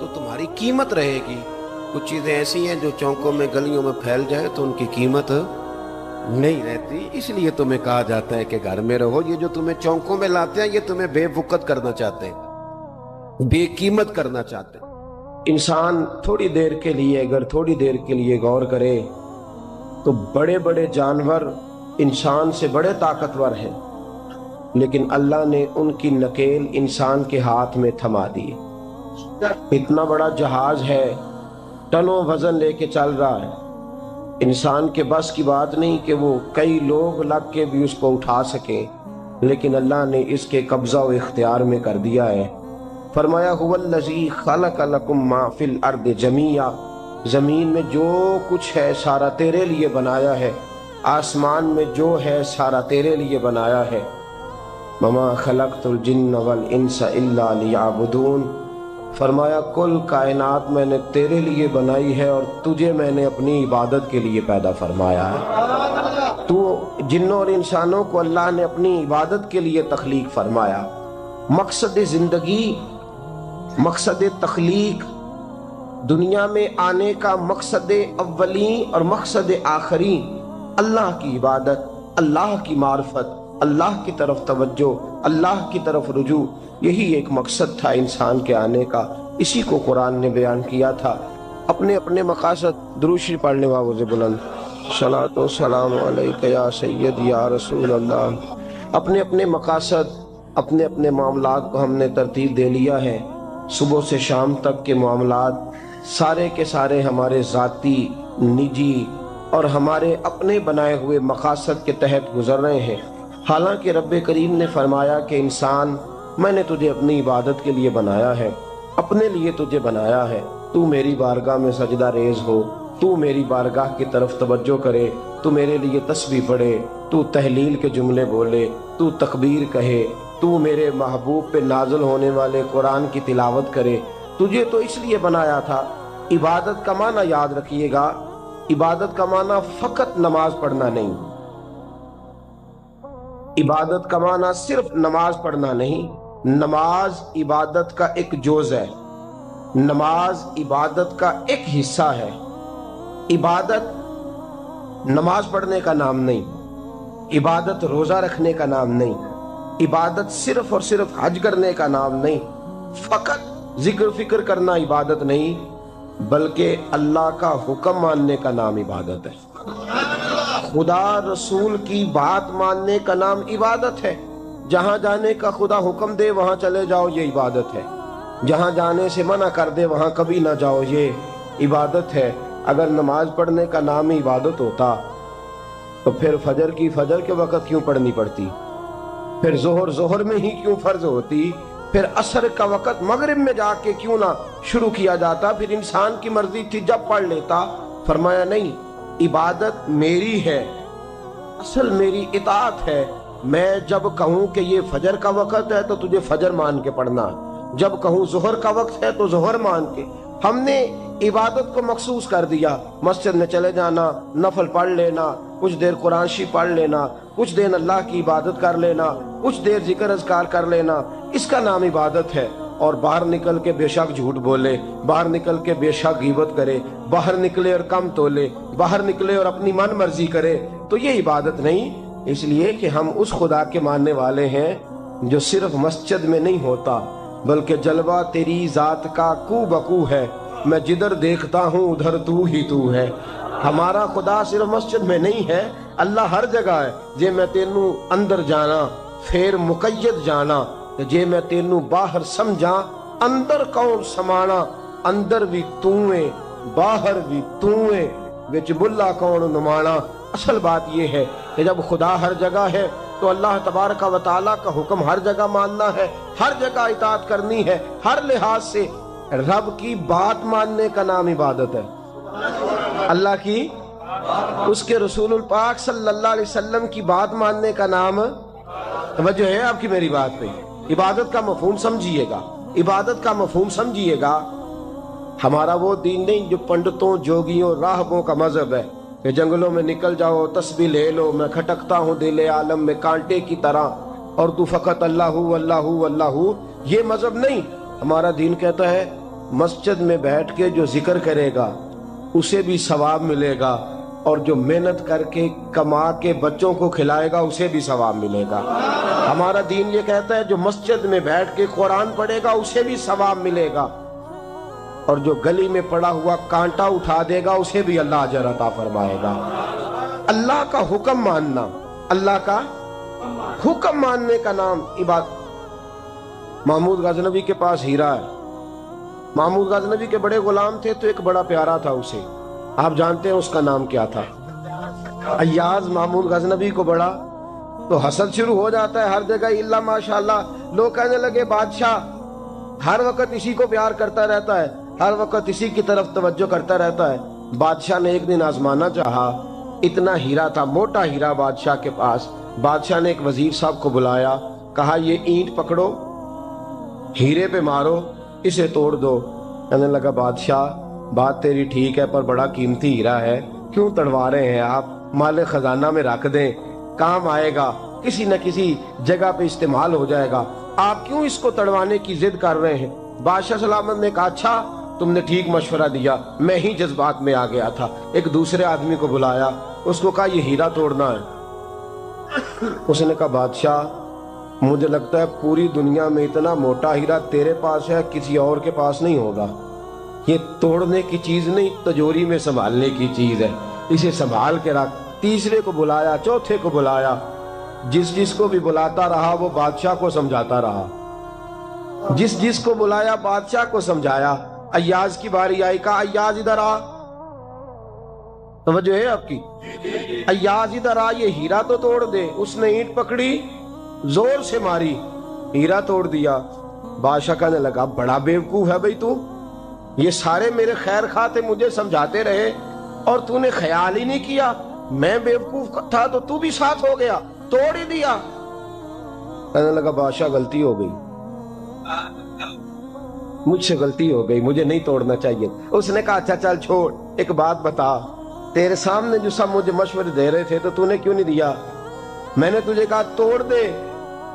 [SPEAKER 1] تو تمہاری قیمت رہے گی. کچھ چیزیں ایسی ہیں جو چوکوں میں گلیوں میں پھیل جائے تو ان کی قیمت نہیں رہتی. اس لیے تمہیں کہا جاتا ہے کہ گھر میں رہو. یہ جو تمہیں چوکوں میں لاتے ہیں یہ تمہیں بے وقت کرنا چاہتے ہیں، بے قیمت کرنا چاہتے ہیں. انسان تھوڑی دیر کے لیے، اگر تھوڑی دیر کے لیے غور کرے تو بڑے بڑے جانور انسان سے بڑے طاقتور ہیں، لیکن اللہ نے ان کی نکیل انسان کے ہاتھ میں تھما دی. اتنا بڑا جہاز ہے، ٹنوں وزن لے کے چل رہا ہے. انسان کے بس کی بات نہیں کہ وہ کئی لوگ لگ کے بھی اس کو اٹھا سکیں، لیکن اللہ نے اس کے قبضہ و اختیار میں کر دیا ہے. فرمایا هو الذی خلق لکم ما فی الارض جمیعا، زمین میں جو کچھ ہے سارا تیرے لیے بنایا ہے، آسمان میں جو ہے سارا تیرے لیے بنایا ہے. وما خلقت الجن والانس الا لیعبدون، فرمایا کل کائنات میں نے تیرے لیے بنائی ہے اور تجھے میں نے اپنی عبادت کے لیے پیدا فرمایا ہے. تو جنوں اور انسانوں کو اللہ نے اپنی عبادت کے لیے تخلیق فرمایا. مقصد زندگی، مقصد تخلیق، دنیا میں آنے کا مقصد اولین اور مقصد آخری اللہ کی عبادت، اللہ کی معرفت، اللہ کی طرف توجہ، اللہ کی طرف رجوع. یہی ایک مقصد تھا انسان کے آنے کا. اسی کو قرآن نے بیان کیا تھا. اپنے اپنے مقاصد، درود شریف پڑھنے والوں سے بلند صلاۃ و سلام علیک یا سید یا رسول اللہ. اپنے اپنے مقاصد، اپنے اپنے معاملات کو ہم نے ترتیب دے لیا ہے. صبح سے شام تک کے معاملات سارے کے سارے ہمارے ذاتی، نجی، اور ہمارے اپنے بنائے ہوئے مقاصد کے تحت گزر رہے ہیں۔ حالانکہ رب کریم نے فرمایا کہ انسان، میں نے تجھے اپنی عبادت کے لیے بنایا ہے، اپنے لیے تجھے بنایا ہے، تو میری بارگاہ میں سجدہ ریز ہو، تو میری بارگاہ کی طرف توجہ کرے، تو میرے لیے تسبیح پڑھے، تو تہلیل کے جملے بولے، تو تکبیر کہے، تو میرے محبوب پہ نازل ہونے والے قرآن کی تلاوت کرے۔ تجھے تو اس لیے بنایا تھا۔ عبادت کا معنی یاد رکھیے گا، عبادت کا معنی فقط نماز پڑھنا نہیں، عبادت کا معنی صرف نماز پڑھنا نہیں، نماز عبادت کا ایک جز ہے، نماز عبادت کا ایک حصہ ہے۔ عبادت نماز پڑھنے کا نام نہیں، عبادت روزہ رکھنے کا نام نہیں، عبادت صرف اور صرف حج کرنے کا نام نہیں، فقط ذکر فکر کرنا عبادت نہیں، بلکہ اللہ کا حکم ماننے کا نام عبادت ہے۔ خدا رسول کی بات ماننے کا نام عبادت ہے۔ جہاں جانے کا خدا حکم دے وہاں چلے جاؤ، یہ عبادت ہے۔ جہاں جانے سے منع کر دے وہاں کبھی نہ جاؤ، یہ عبادت ہے۔ اگر نماز پڑھنے کا نام ہی عبادت ہوتا تو پھر فجر کی فجر کے وقت کیوں پڑھنی پڑتی، پھر ظہر میں ہی کیوں فرض ہوتی، پھر عصر کا وقت مغرب میں جا کے کیوں نہ شروع کیا جاتا، پھر انسان کی مرضی تھی جب پڑھ لیتا۔ فرمایا نہیں، عبادت میری ہے، اصل میری اطاعت ہے۔ میں جب کہوں کہ یہ فجر کا وقت ہے تو تجھے فجر مان کے پڑھنا، جب کہوں ظہر کا وقت ہے تو ظہر مان کے۔ ہم نے عبادت کو مخصوص کر دیا، مسجد میں چلے جانا، نفل پڑھ لینا، کچھ دیر قرآن شریف پڑھ لینا، کچھ دیر اللہ کی عبادت کر لینا، کچھ دیر ذکر اذکار کر لینا، اس کا نام عبادت ہے۔ اور باہر نکل کے بے شک جھوٹ بولے، باہر نکل کے بے شک غیبت کرے، باہر نکلے اور کم تولے، باہر نکلے اور اپنی من مرضی کرے، تو یہ عبادت نہیں۔ اس لیے کہ ہم اس خدا کے ماننے والے ہیں جو صرف مسجد میں نہیں ہوتا، بلکہ جلوہ تیری ذات کا کو بکو ہے، میں جدھر دیکھتا ہوں ادھر تو ہی تو ہے۔ ہمارا خدا صرف مسجد میں نہیں ہے، اللہ ہر جگہ ہے۔ جے میں تینوں اندر جانا پھر مقید جانا، جے میں تینوں باہر سمجھا اندر کون سمانا، اندر بھی تویں باہر بھی تویں وچ بلا کون نمانا۔ اصل بات یہ ہے کہ جب خدا ہر جگہ ہے تو اللہ تبارک و تعالیٰ کا حکم ہر جگہ ماننا ہے، ہر جگہ اطاعت کرنی ہے، ہر لحاظ سے۔ رب کی بات ماننے کا نام عبادت ہے، اللہ کی، اس کے رسول الپاک صلی اللہ علیہ وسلم کی بات ماننے کا نام۔ توجہ ہے آپ کی میری بات پہ؟ عبادت کا مفہوم سمجھیے گا، عبادت کا مفہوم سمجھیے گا۔ ہمارا وہ دین نہیں جو پنڈتوں جوگیوں راہبوں کا مذہب ہے کہ جنگلوں میں نکل جاؤ تسبیح لے لو، میں کھٹکتا ہوں دل عالم میں کانٹے کی طرح اور تو فقط اللہ اللہ اللہ۔ یہ مذہب نہیں۔ ہمارا دین کہتا ہے مسجد میں بیٹھ کے جو ذکر کرے گا اسے بھی ثواب ملے گا، اور جو محنت کر کے کما کے بچوں کو کھلائے گا اسے بھی ثواب ملے گا۔ ہمارا دین یہ کہتا ہے جو مسجد میں بیٹھ کے قرآن پڑھے گا اسے بھی ثواب ملے گا، اور جو گلی میں پڑا ہوا کانٹا اٹھا دے گا اسے بھی اللہ اجر عطا فرمائے گا۔ اللہ کا حکم ماننا، اللہ کا حکم ماننے کا نام عبادت۔ محمود غزنوی کے پاس ہیرا ہے، محمود غزنوی کے بڑے غلام تھے تو ایک بڑا پیارا تھا اسے، آپ جانتے ہیں اس کا نام کیا تھا؟ ایاز محمود غزنوی کو بڑا تو حسد شروع ہو جاتا ہے ہر جگہ، اللہ ماشاءاللہ۔ لوگ کہنے لگے بادشاہ ہر وقت اسی کو پیار کرتا رہتا ہے، ہر وقت اسی کی طرف توجہ کرتا رہتا ہے۔ بادشاہ نے ایک دن آزمانا چاہا، اتنا ہیرا تھا، موٹا ہیرا بادشاہ کے پاس۔ بادشاہ نے ایک وزیر صاحب کو بلایا، کہا یہ اینٹ پکڑو، ہیرے پہ مارو، اسے توڑ دو۔ کہنے لگا بادشاہ بات تیری ٹھیک ہے پر بڑا قیمتی ہیرا ہے، کیوں تڑوا رہے ہیں آپ؟ مال خزانہ میں رکھ دیں، کام آئے گا، کسی نہ کسی جگہ پہ استعمال ہو جائے گا، آپ کیوں اس کو تڑوانے کی ضد کر رہے ہیں؟ بادشاہ سلامت نے کہا اچھا تم نے ٹھیک مشورہ دیا، میں ہی جذبات میں آ گیا تھا۔ ایک دوسرے آدمی کو بلایا، اس کو کہا یہ ہیرا توڑنا ہے۔ اس نے کہا بادشاہ مجھے لگتا ہے پوری دنیا میں اتنا موٹا ہیرا تیرے پاس ہے، کسی اور کے پاس نہیں ہوگا۔ یہ توڑنے کی چیز نہیں، تجوری میں سنبھالنے کی چیز ہے، اسے سنبھال کے رکھ۔ تیسرے کو بلایا، چوتھے کو بلایا، جس کو بھی بلاتا رہا وہ بادشاہ کو سمجھاتا رہا، جس کو بلایا بادشاہ کو سمجھایا۔ ایاز کی باری آئی، کہا ایاز ادھر آ۔ توجہ ہے آپ کی؟ ایاز ادھر آ، یہ ہیرا تو توڑ دے۔ اس نے اینٹ پکڑی، زور سے ماری، ہیرا توڑ دیا۔ بادشاہ کہنے لگا بڑا بیوقوف ہے بھئی تو، یہ سارے میرے خیر خواہ تھے، مجھے سمجھاتے رہے اور تو نے خیال ہی نہیں کیا، میں بیوقوف تھا تو بھی ساتھ ہو گیا، توڑ ہی دیا۔ کہنے لگا بادشاہ غلطی ہو گئی، مجھ سے غلطی ہو گئی، مجھے نہیں توڑنا چاہیے۔ اس نے کہا اچھا چل چھوڑ، ایک بات بتا، تیرے سامنے جو سب مجھے مشورے دے رہے تھے تو نے کیوں نہیں دیا؟ میں نے تجھے کہا توڑ دے۔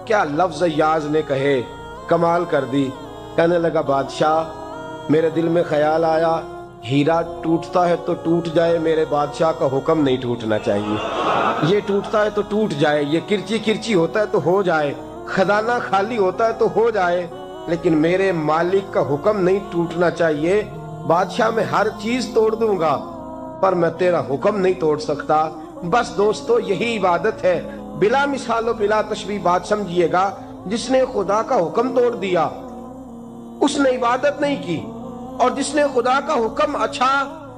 [SPEAKER 1] کیا لفظ ایاز نے کہے، کمال کر دی۔ کہنے لگا بادشاہ میرے دل میں خیال آیا ہیرا ٹوٹتا ہے تو ٹوٹ جائے، میرے بادشاہ کا حکم نہیں ٹوٹنا چاہیے، یہ ٹوٹتا ہے تو ٹوٹ جائے، یہ کرچی کرچی ہوتا ہے تو ہو جائے، خزانہ خالی ہوتا ہے تو ہو جائے، لیکن میرے مالک کا حکم نہیں ٹوٹنا چاہیے۔ بادشاہ میں ہر چیز توڑ دوں گا پر میں تیرا حکم نہیں توڑ سکتا۔ بس دوستو یہی عبادت ہے، بلا مثال و بلا تشبیہ بات سمجھیے گا۔ جس نے خدا کا حکم توڑ دیا اس نے عبادت نہیں کی، اور جس نے خدا کا حکم اچھا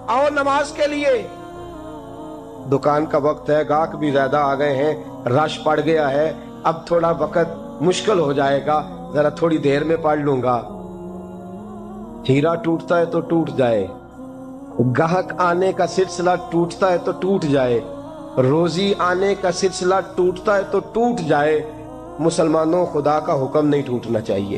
[SPEAKER 1] آؤ نماز کے لیے، دکان کا وقت ہے، گاہک بھی زیادہ آ گئے ہیں، رش پڑ گیا ہے، اب تھوڑا وقت مشکل ہو جائے گا، ذرا تھوڑی دیر میں پڑھ لوں گا۔ ہیرا ٹوٹتا ہے تو ٹوٹ جائے، گاہک آنے کا سلسلہ ٹوٹتا ہے تو ٹوٹ جائے، روزی آنے کا سلسلہ ٹوٹتا ہے تو ٹوٹ جائے، مسلمانوں خدا کا حکم نہیں ٹوٹنا چاہیے،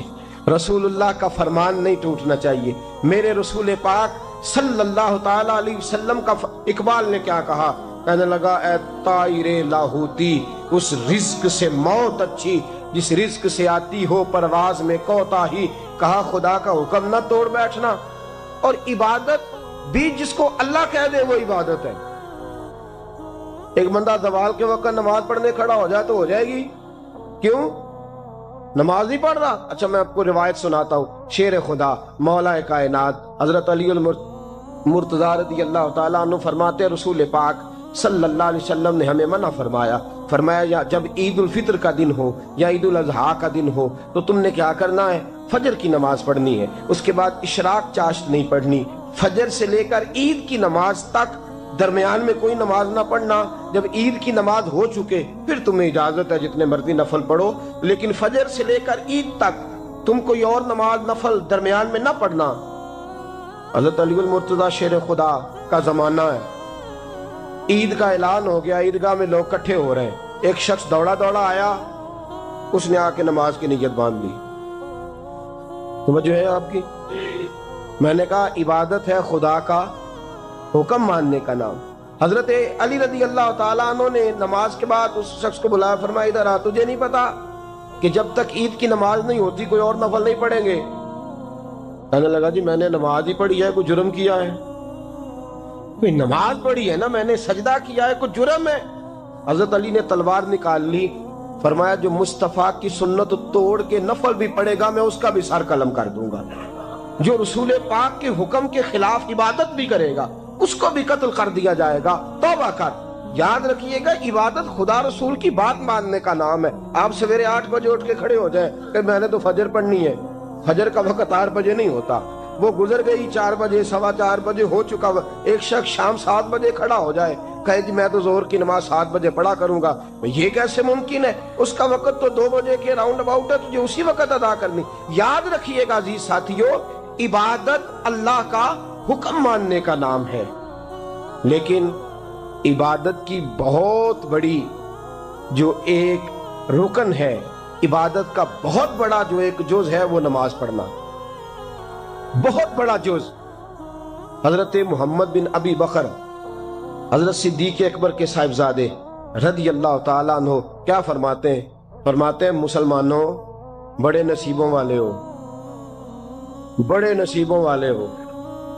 [SPEAKER 1] رسول اللہ کا فرمان نہیں ٹوٹنا چاہیے۔ میرے رسول پاک صلی اللہ تعالی علیہ وسلم کا اقبال نے کیا کہا؟ کہنے لگا اے طائر لاہوتی، اس رزق سے موت اچھی جس رزق سے آتی ہو پرواز میں کوتاہی۔ کہا خدا کا حکم نہ توڑ بیٹھنا، اور عبادت بھی جس کو اللہ کہہ دے وہ عبادت ہے۔ ایک بندہ زوال کے وقت نماز پڑھنے کھڑا ہو جائے تو ہو جائے گی، کیوں؟ نماز نہیں پڑھ رہا؟ اچھا میں آپ کو روایت سناتا ہوں، شیر خدا مولا کائنات حضرت علی المرتضی رضی اللہ تعالیٰ عنہ فرماتے رسول پاک صلی اللہ علیہ وسلم نے ہمیں منع فرمایا یا جب عید الفطر کا دن ہو یا عید الاضحیٰ کا دن ہو تو تم نے کیا کرنا ہے؟ فجر کی نماز پڑھنی ہے، اس کے بعد اشراق چاشت نہیں پڑھنی، فجر سے لے کر عید کی نماز تک درمیان میں کوئی نماز نہ پڑھنا۔ جب عید کی نماز ہو چکے پھر تمہیں اجازت ہے جتنے مرضی نفل پڑھو، لیکن فجر سے لے کر عید تک تم کوئی اور نماز نفل درمیان میں نہ پڑھنا۔ حضرت علی المرتضی شیر خدا کا زمانہ ہے، عید کا اعلان ہو گیا، عیدگاہ میں لوگ کٹھے ہو رہے ہیں، ایک شخص دوڑا آیا، اس نے آ کے نماز کی نیت باندھ لی۔ توجہ ہے آپ کی؟ میں نے کہا عبادت ہے خدا کا حکم ماننے کا نام۔ حضرت علی رضی اللہ تعالیٰ عنہ نے نماز کے بعد اس شخص کو بلایا، فرمایا ادھر آ، تجھے نہیں پتا کہ جب تک عید کی نماز نہیں ہوتی کوئی اور نفل نہیں پڑھیں گے؟ کہنے لگا جی میں نے نماز ہی پڑھی ہے، کوئی جرم کیا ہے؟ کوئی نماز پڑھی ہے نا، میں نے سجدہ کیا ہے، کوئی جرم ہے؟ حضرت علی نے تلوار نکال لی، فرمایا جو مصطفیٰ کی سنت توڑ کے نفل بھی پڑھے گا میں اس کا بھی سر قلم کر دوں گا، جو رسول پاک کے حکم کے خلاف عبادت بھی کرے گا اس کو بھی قتل کر دیا جائے گا۔ توبہ کر۔ یاد رکھیے گا عبادت خدا رسول کی بات ماننے کا نام ہے۔ آپ سویرے 8 بجے اٹھ کے کھڑے ہو جائیں کہ میں نے تو فجر پڑھنی ہے، فجر کا وقت 8 بجے نہیں ہوتا، وہ گزر گئی 4 بجے، 4:15 بجے ہو چکا۔ ایک شخص شام 7 بجے کھڑا ہو جائے کہے جی میں تو ظہر کی نماز 7 بجے پڑھا کروں گا، یہ کیسے ممکن ہے؟ اس کا وقت تو 2 بجے کے راؤنڈ اباؤٹ ہے، تجھے اسی وقت ادا کرنی۔ یاد رکھیے گا عزیز ساتھیو، عبادت اللہ کا حکم ماننے کا نام ہے، لیکن عبادت کی بہت بڑی جو ایک رکن ہے، عبادت کا بہت بڑا جو ایک جز ہے وہ نماز پڑھنا، بہت بڑا جز۔ حضرت محمد بن ابی بکر حضرت صدیق اکبر کے صاحبزادے رضی اللہ تعالیٰ عنہ کیا فرماتے ہیں مسلمانوں بڑے نصیبوں والے ہو، بڑے نصیبوں والے ہو،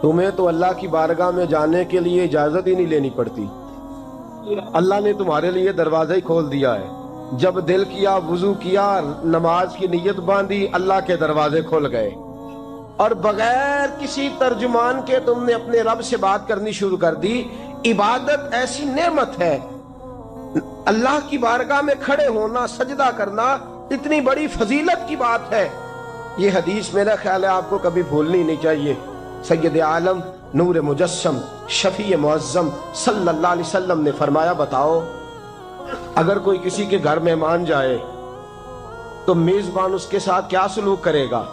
[SPEAKER 1] تمہیں تو اللہ کی بارگاہ میں جانے کے لیے اجازت ہی نہیں لینی پڑتی، اللہ نے تمہارے لیے دروازہ ہی کھول دیا ہے، جب دل کیا وضو کیا نماز کی نیت باندھی اللہ کے دروازے کھل گئے، اور بغیر کسی ترجمان کے تم نے اپنے رب سے بات کرنی شروع کر دی۔ عبادت ایسی نعمت ہے، اللہ کی بارگاہ میں کھڑے ہونا، سجدہ کرنا اتنی بڑی فضیلت کی بات ہے۔ یہ حدیث میرا خیال ہے آپ کو کبھی بھولنی نہیں چاہیے۔ سید عالم نور مجسم شفیع معظم صلی اللہ علیہ وسلم نے فرمایا بتاؤ اگر کوئی کسی کے گھر مہمان جائے تو میزبان اس کے ساتھ کیا سلوک کرے گا؟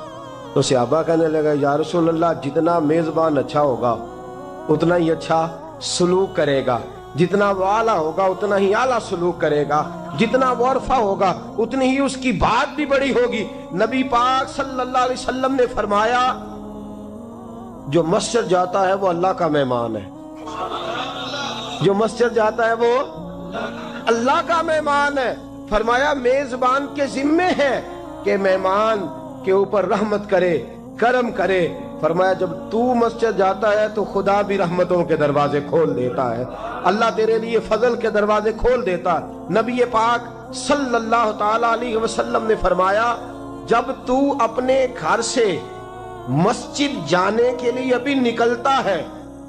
[SPEAKER 1] تو صحابہ کہنے لگا یا رسول اللہ جتنا میزبان اچھا ہوگا اتنا ہی اچھا سلوک کرے گا، جتنا وہ اعلیٰ ہوگا اتنا ہی اعلیٰ سلوک کرے گا، جتنا وہ عرفہ ہوگا اتنی ہی اس کی بات بھی بڑی ہوگی۔ نبی پاک صلی اللہ علیہ وسلم نے فرمایا جو مسجد جاتا ہے وہ اللہ کا مہمان ہے، جو مسجد جاتا ہے وہ اللہ کا مہمان ہے۔ فرمایا میزبان کے ذمے ہے کہ مہمان کے اوپر رحمت کرے، کرم کرے۔ فرمایا جب تو مسجد جاتا ہے تو خدا بھی رحمتوں کے دروازے کھول دیتا ہے، اللہ تیرے لیے فضل کے دروازے کھول دیتا ہے۔ نبی پاک صلی اللہ تعالی علیہ وسلم نے فرمایا جب تو اپنے گھر سے مسجد جانے کے لیے ابھی نکلتا ہے،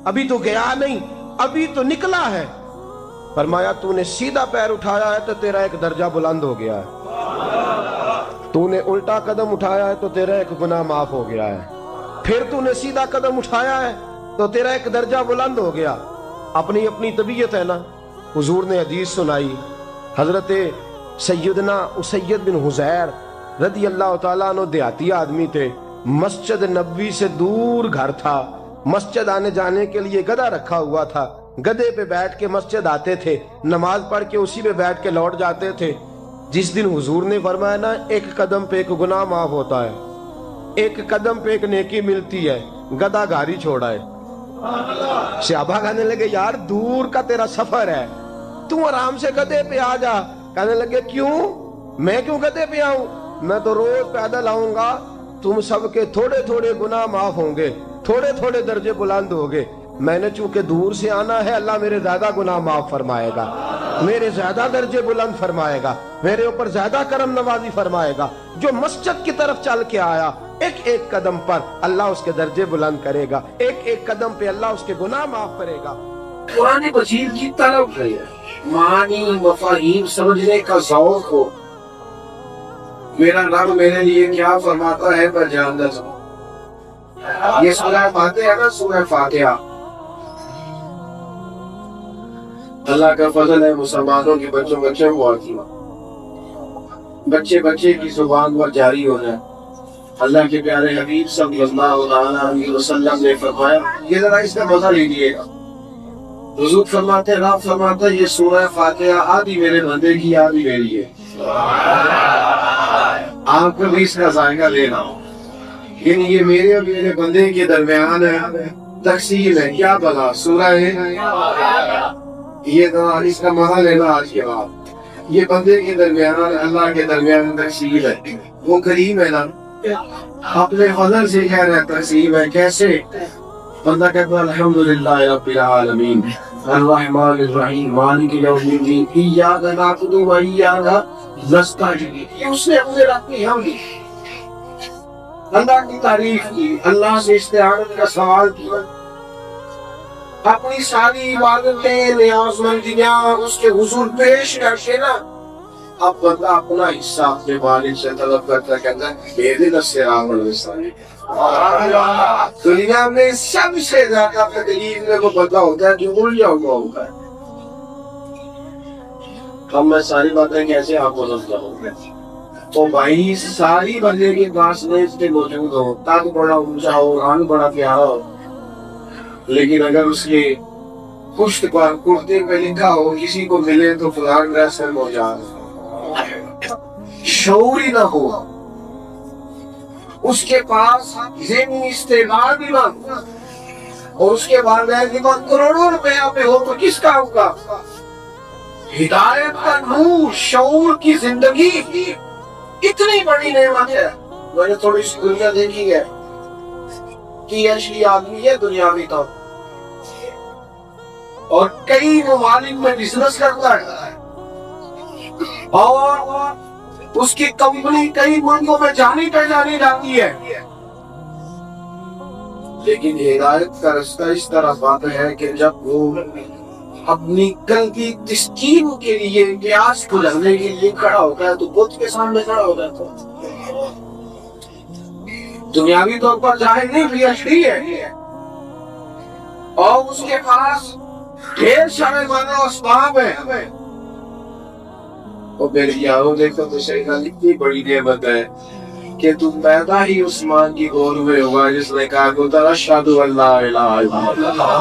[SPEAKER 1] ابھی تو گیا نہیں، ابھی تو نکلا ہے، فرمایا تو نے سیدھا پیر اٹھایا ہے تو تیرا ایک درجہ بلند ہو گیا ہے، تو نے الٹا قدم اٹھایا ہے تو تیرا ایک گناہ معاف ہو گیا ہے، پھر تو نے سیدھا قدم اٹھایا ہے تو تیرا ایک درجہ بلند ہو گیا۔ اپنی اپنی طبیعت ہے نا۔ حضور نے حدیث سنائی، حضرت سیدنا اسید بن حضیر رضی اللہ تعالیٰ عنہ دیہاتی آدمی تھے، مسجد نبوی سے دور گھر تھا، مسجد آنے جانے کے لیے گدھا رکھا ہوا تھا، گدھے پہ بیٹھ کے مسجد آتے تھے، نماز پڑھ کے اسی پہ بیٹھ کے لوٹ جاتے تھے۔ جس دن حضور نے فرمایا نا ایک قدم پہ ایک گناہ معاف ہوتا ہے، ایک قدم پہ ایک نیکی ملتی ہے، گدھا گھر ہی چھوڑا ہے۔ صحابہ کہنے لگے یار دور کا تیرا سفر ہے، تم آرام سے گدھے پہ آ جا۔ کہنے لگے کیوں؟ میں کیوں گدھے پہ آؤں؟ میں تو روز پیدل آؤں گا، تم سب کے تھوڑے تھوڑے گناہ معاف ہوں گے، تھوڑے تھوڑے درجے بلند ہوں گے۔ میں نے چونکہ دور سے آنا ہے، اللہ میرے زیادہ گناہ معاف فرمائے گا، میرے زیادہ درجے بلند فرمائے گا، میرے اوپر زیادہ کرم نوازی فرمائے گا۔ جو مسجد کی طرف چل کے آیا ایک ایک قدم پر اللہ اس کے درجے بلند کرے گا، ایک ایک قدم پہ اللہ اس کے گناہ معاف کرے گا۔
[SPEAKER 2] قرآن مجید کی طلب ہے، معانی مفاہیم سمجھنے کا ذوق ہو، میرا رب میرے لیے کیا فرماتا ہے پر جان دے سکوں۔ یہ سورہ فاتحہ ہے نا، سورہ فاتحہ اللہ کا فضل ہے مسلمانوں کے بچوں بچے ہوا کی بچے بچے کی زبان پر جاری ہو جائے۔ اللہ کے پیارے حبیب صلی اللہ علیہ وسلم نے فرمایا یہ ذرا اس کا مزہ لیجیے گا۔ حضور فرماتے ہیں، رب فرماتا ہے یہ سورہ فاتحہ آدھی میرے بندے کی آدھی میری ہے، آپ کو بھی اس کا ذائقہ لینا ہو، یعنی یہ میرے اور میرے بندے کے درمیان ہے، تقسیم ہے، کیا بلا سورہ ہے، یہ اس کا مزہ لینا آج کے بعد۔ یہ بندے کے درمیان اللہ کے درمیان تقسیم ہے، وہ کریم ہے نا، اپنے فضل سے کہہ رہا ہے تقسیم ہے۔ کیسے؟ بندہ کہتا ہے الحمدللہ رب العالمین الرحمن الرحیم مالک یوم الدین ایاک نعبد و ایاک نستعین۔ یہ اس نے اپنے رب کی حمد کی، اللہ کی تعریف کی، اللہ سے استعانت کا سوال کیا، اپنی ساری عبادتیں نیاز مندیاں اس کے حضور پیش کر کے نا اب بندہ اپنا حصہ اپنے مالک سے طلب کرتا ہے، کہتا ہے میرے الصراط المستقیم۔ دنیا میں سب سے زیادہ تکلیف میں وہ بندہ ہوتا ہے جو الجھا ہوا ہوتا ہے۔ اب میں ساری باتیں کیسے آپ کو سمجھاؤں گا؟ تو بھائی ساری بندے کے پاس میں اس کے موجود ہو، قد بڑا اونچا ہو، رنگ بڑا پیارا ہو، لیکن اگر اس کے پشت پر کرتے پہ لکھا ہو کسی کو ملے تو فلان ڈریس میں موجود، شعور ہی نہ ہو، اس کے پاس ذہنی استعمال بھی نہ ہو، اور اس کے بعد کروڑوں روپیہ پہ ہو تو کس کا ہوگا؟ ہدایت کا نور، شعور کی زندگی اتنی بڑی نعمت ہے۔ میں نے تھوڑی سی دنیا دیکھی ہے کہ ایشی آدمی ہے دنیاوی طور اور کئی ممالک میں بزنس کرتا ہے اور اس کی کمپنی کئی ملکوں میں جانی پہ جانی جاتی ہے، لیکن ہدایت کا رستہ اس طرح بات ہے کہ جب وہ اپنی کل کی تسکین کے لیے پیاس بجھانے کے لیے کھڑا ہوتا ہے تو بت کے سامنے کھڑا ہوتا ہے۔ دنیاوی طور پر ظاہر نہیں بھی اشری ہے، اور اس کے پاس ڈھیر سارے مانو اسباب ہیں. اور میرے یاروں دیکھو تو شیطان اتنی بڑی نعمت ہے کہ تم پیدا ہی اس ماں کی گود میں ہوگا جس نے کہا کہ اشہد ان لا الہ الا اللہ.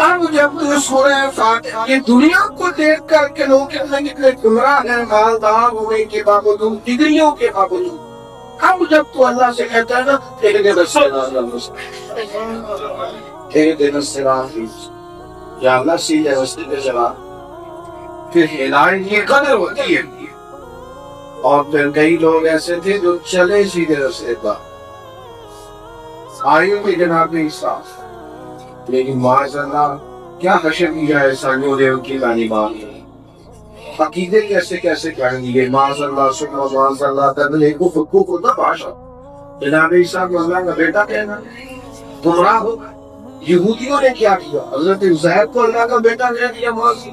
[SPEAKER 2] اب جب تو سورہ فاتحہ یہ دنیا کو دیکھ کر کے لوگ کتنے گمراہ ہیں، مالدار ہونے کے باوجود، ڈگریوں کے باوجود، اب جب تو اللہ سے کہتا ہے نا اہدنا الصراط المستقیم، اہدنا الصراط المستقیم، یا اللہ سیدھے راستے پہ چلا، پھر ہدایت یہ قدر ہوتی ہے. اور پھر کئی لوگ ایسے تھے جو چلے سیدھے راستے پر، آئیوں کے جناب عیسیٰ، لیکن معاذ اللہ کیا حشر کیا ہے سانیوں نے ان کی تعلیمات. عقیدے کیسے کیسے کر دیے، معاذ اللہ ثم معاذ اللہ تدلے کو نہ باشا. جناب عیسیٰ کو اللہ کا بیٹا کہنا گمراہ ہو. یہودیوں نے کیا کیا، حضرت عزیر کو اللہ کا بیٹا کہہ دیا. معاذ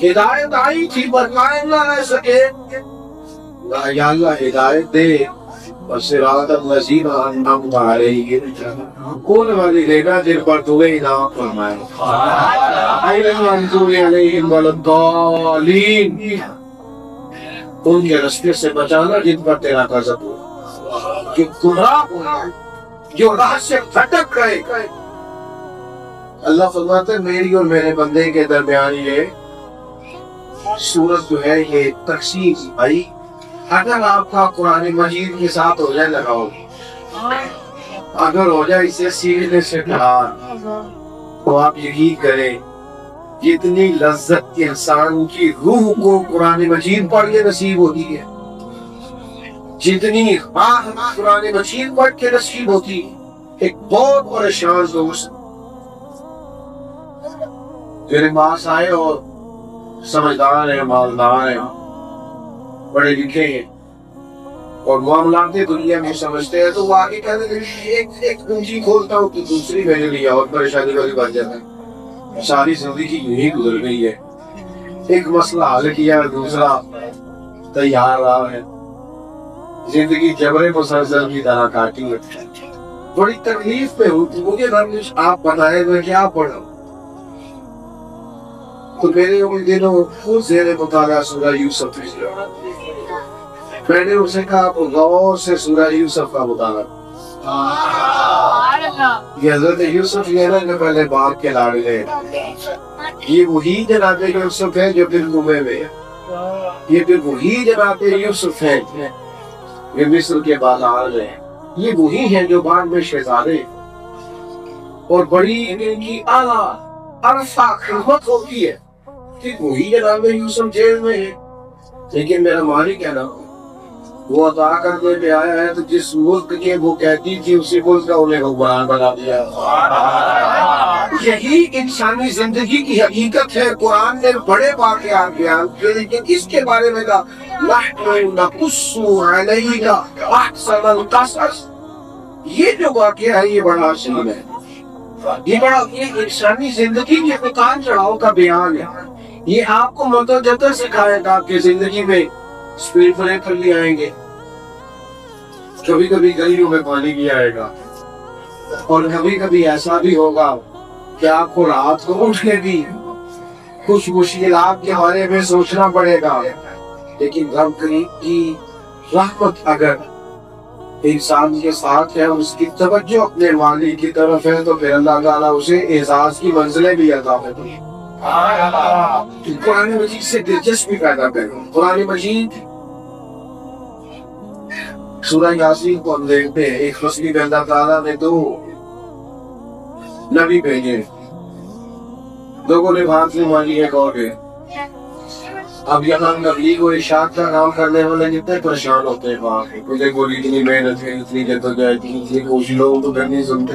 [SPEAKER 2] ہدایت آئی تھی پر قائم نہ رہ سکے. یا اللہ ہدایت دے اور صراط الذین انعمت علیہم، کون والی لینا جن پر تو انعام فرمائے، غیر المغضوب علیہم ولا الضالین، ان کے راستے سے بچانا جن پر تیرا غضب ہو، جو گمراہ ہوئے، جو راہ سے بھٹک گئے. اللہ فرماتے ہیں میری اور میرے بندے کے درمیان یہ سورت جو ہے یہ تقسیم آئی. اگر آپ کا قرآن مجید کے ساتھ ہو جائے لگاؤ، اگر ہو جائے اسے سیکھنے سے پیار، تو آپ یقین کریں جتنی لذت انسان کی روح کو قرآن مجید پڑھ کے نصیب ہوتی ہے، جتنی راحت قرآن مجید پڑھ کے نصیب ہوتی ہے. ایک بہت پریشان دوست میرے پاس آئے اور سمجھدار ہیں، مالدار ہیں، بڑے لکھے ہیں اور معاملات دنیا میں سمجھتے ہیں، تو وہ آگے کہتے ہیں ایک کنجی کھولتا ہوں تو دوسری میرے لیے اور پریشانی والی بن جاتا ہے. ساری زندگی یوں ہی گزر گئی ہے، ایک مسئلہ حل کیا دوسرا تیار رہا ہے. زندگی جبر مسلسل کی طرح کاٹی ہے. بڑی تکلیف میں ہوتی مجھے رمش آپ بتائے میں کیا پڑھوں. تو میرے ان دنوں زیر مطالعہ سورہ یوسف میں نے اسے کہا آپ غور سے سورہ یوسف کا مطالعہ. یہ حضرت یوسف یہ نا پہلے باپ کے لاڑلے، یہ وہی جناب یوسف ہے جو پھر گمے میں، یہ پھر وہی جناب یوسف ہے یہ مصر کے بازار میں، یہ وہی ہیں جو بعد میں شہزادے اور بڑی ان کی اعلیٰ عرفہ خدمت ہوتی ہے کہ وہی جناب یوسف جیل میں ہے. لیکن میرا مالک ہے نا وہ عطا کرنے پہ آیا ہے، تو جس ملک کے وہ کہتی تھی اسی ملک کا انہیں حکمران بنا دیا. یہی انسانی زندگی کی حقیقت ہے. قرآن نے بڑے واقعات بیان کیے، لیکن اس کے بارے میں کہا نحن نقص علیک احسن القصص. یہ جو واقعہ ہے یہ بڑا عظیم ہے، یہ بڑا یہ انسانی زندگی کے اتار چڑھاؤ کا بیان ہے. یہ آپ کو متجدد سکھائے گا کہ زندگی میں اسپیڈ بریکر لے آئیں گے، کبھی کبھی گلیوں میں پانی بھی آئے گا، اور کبھی کبھی ایسا بھی ہوگا کہ آپ کو رات کو اٹھ کے بھی کچھ مشکلات کے بارے میں سوچنا پڑے گا. لیکن رب کریم کی رحمت اگر انسان کے ساتھ ہے، اس کی توجہ اپنے مالک کی طرف ہے، تو پھر اللہ تعالیٰ اسے اعزاز کی منزلیں بھی عطا کرتے ہیں. قرآن مجید سے دلچسپی پیدا کریں. قرآن مجید سورہ یاسین کو ہم دیکھتے ہیں، ایک فصل میں اللہ تعالیٰ نے دو نبی بھیجے، لوگوں نے بات نہیں مانی ایک اور ہے. اب یہاں تبلیغ و ارشاد کا کام کرنے والے جتنے پریشان ہوتے ہیں وہاں مجھے بولی اتنی محنت ہے، اتنی جدوجہد کی، اتنی کوشش، لوگ تو نہیں سنتے.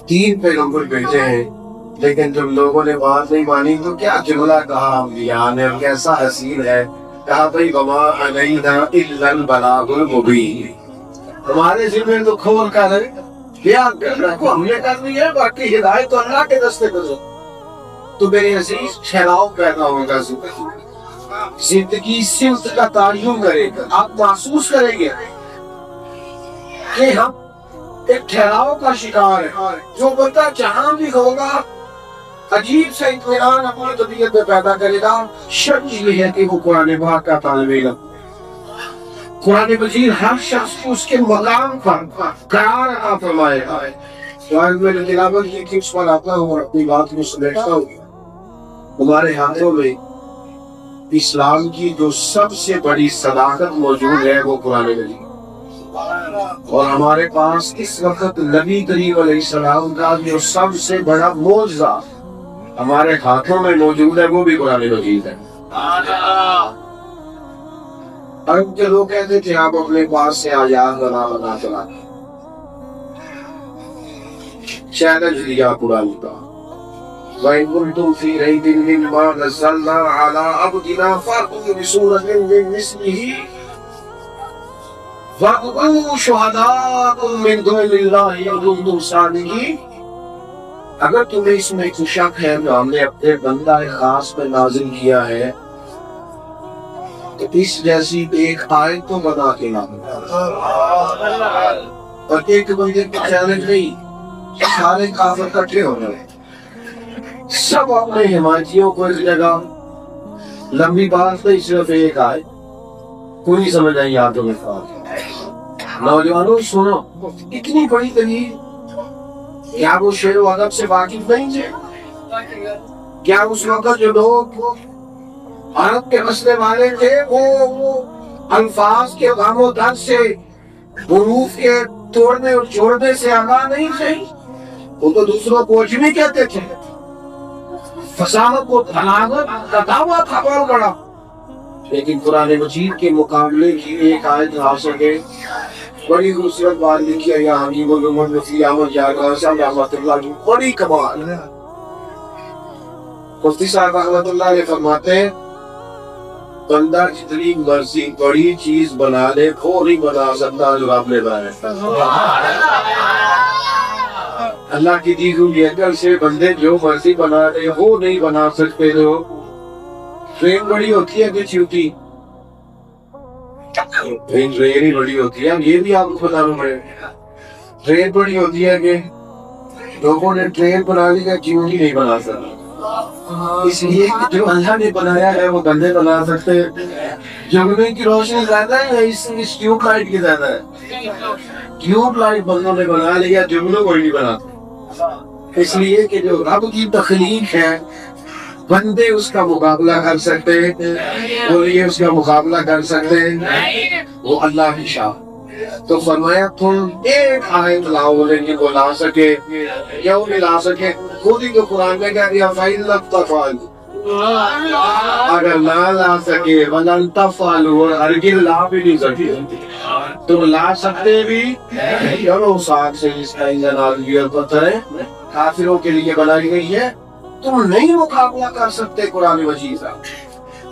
[SPEAKER 2] 3 پیغمبر بھیجے ہیں، لیکن جب لوگوں نے بات نہیں مانی تو کیا جملہ کہا انبیاء نے، کیسا حسین ہے. کہا بھائی وما علینا الا البلاغ المبین، ہمارے ذمہ تو کھول کر بیان کرنا کو ہم نے کرنی ہے، باقی ہدایت تو اللہ کے راستے پر. تو میرے عزیز ٹھہراؤ پیدا ہوگا، زندگی سمت کا تعین کرے گا. آپ محسوس کریں گے کہ ہم ایک ٹھہراؤ کا شکار ہے. جو بندہ جہاں بھی ہوگا عجیب سے اطمینان اپنی طبیعت میں پیدا کرے گا. شرط یہ ہے کہ وہ قرآن پاک کا طالب علم. قرآن مجید ہر شخص کو اس کے مقام پر قرار عطا فرمائے گا. آج میں نے تلاوت کی تھی، اس پر آتا ہوں اور اپنی بات کو سمیٹتا ہوں. ہمارے ہاتھوں میں اسلام کی جو سب سے بڑی صداقت موجود ہے وہ قرآن مجید، اور ہمارے پاس اس وقت نبی کریم علیہ السلام کا جو سب سے بڑا معجزہ ہمارے ہاتھوں میں موجود ہے وہ بھی قرآن مجید ہے. عرب کے لوگ کہتے تھے آپ اپنے پاس سے آیات بنا چلا. چیلنج دیا قرآن کا، وَإِن كُنتُمْ فِي رَيْبٍ مِّمَّا نَزَّلْنَا عَلَىٰ عَبْدِنَا فَأْتُوا بِسُورَةٍ مِّن مِّثْلِهِ وَادْعُوا شُهَدَاءَكُم مِّن دُونِ اللَّهِ إِن كُنتُمْ صَادِقِينَ. اگر تمہیں اس میں کوئی شک ہے جو ہم نے اپنے بندہ خاص پہ نازل کیا ہے تو اس جیسی ایک آیت تو بنا کے لاؤ. اور ایک بندے کا چیلنج نہیں، سارے کافر اکٹھے ہو گئے، سب اپنے حمایتیوں کو ایک جگہ. لمبی بات نہیں، صرف ایک آیت، کوئی نہیں سمجھ آئی یادوں میں فارغ. نوجوانوں سنو، اتنی بڑی دلیل، کیا وہ شعر و ادب سے واقف نہیں تھے؟ کیا اس وقت جو لوگ عرب کے مسئلے والے تھے وہ الفاظ کے غم و درد سے، حروف کے توڑنے اور جوڑنے سے آگاہ نہیں تھے؟ وہ تو دوسروں کو عجمی کہتے تھے، فصاحت کو بلاغت کا دعویٰ تھا بہت بڑا. لیکن قرآن مجید کے مقابلے کی ایک آیت آ سکے. بڑی خوبصورت بات لکھی ہے یہاں کی، وہ مفتی احمد یارغار صاحب رحمۃ اللہ کی، بڑی کمال. مفتی صاحب رحمۃ اللہ علیہ فرماتے ہیں بندہ جتنی مرضی بڑی چیز بنا لے وہ نہیں بنا سکتا جو آپ نے بنایا. اللہ کی دی ہوئی عقل سے بندے جو مرضی بنا لے وہ نہیں بنا سکتے. جو ٹرین بڑی ہوتی ہے کہ چھوٹی؟ ٹرین ہی بڑی ہوتی ہے. یہ بھی آپ کو بتانا پڑے. ٹرین بڑی ہوتی ہے کہ لوگوں نے ٹرین بنا لی ہے، چیونٹی نہیں بنا سکتا. اس لیے جو اللہ نے بنایا ہے وہ بندے بنا سکتے. جگنے کی روشنی زیادہ ہے اس ٹیوب لائٹ کی زیادہ ہے. ٹیوب لائٹ بندوں نے بنا لیا، جگنوں کوئی نہیں بنا. اس لیے کہ جو رب کی تخلیق ہے بندے اس کا مقابلہ کر سکتے، اور یہ اس کا مقابلہ کر سکتے وہ اللہ کی شان. تو فرمایا تم ایک آیت لاؤ، لیکن وہ لا سکے کیوں نہیں لا سکے؟ خود ہی تو قرآن میں کہہ دیا فَإِن لَمْ تَفْعَلُوا، اگر نہ لا سکے وَلَن تَفْعَلُوا، اور ہرگز لا بھی نہیں سکے. تم لا سکتے بھی چلو ساتھ سے اس کا انجن پتھر ہے کافروں کے لیے بنائی گئی ہے. تم نہیں مقابلہ کر سکتے قرآن مجید کا.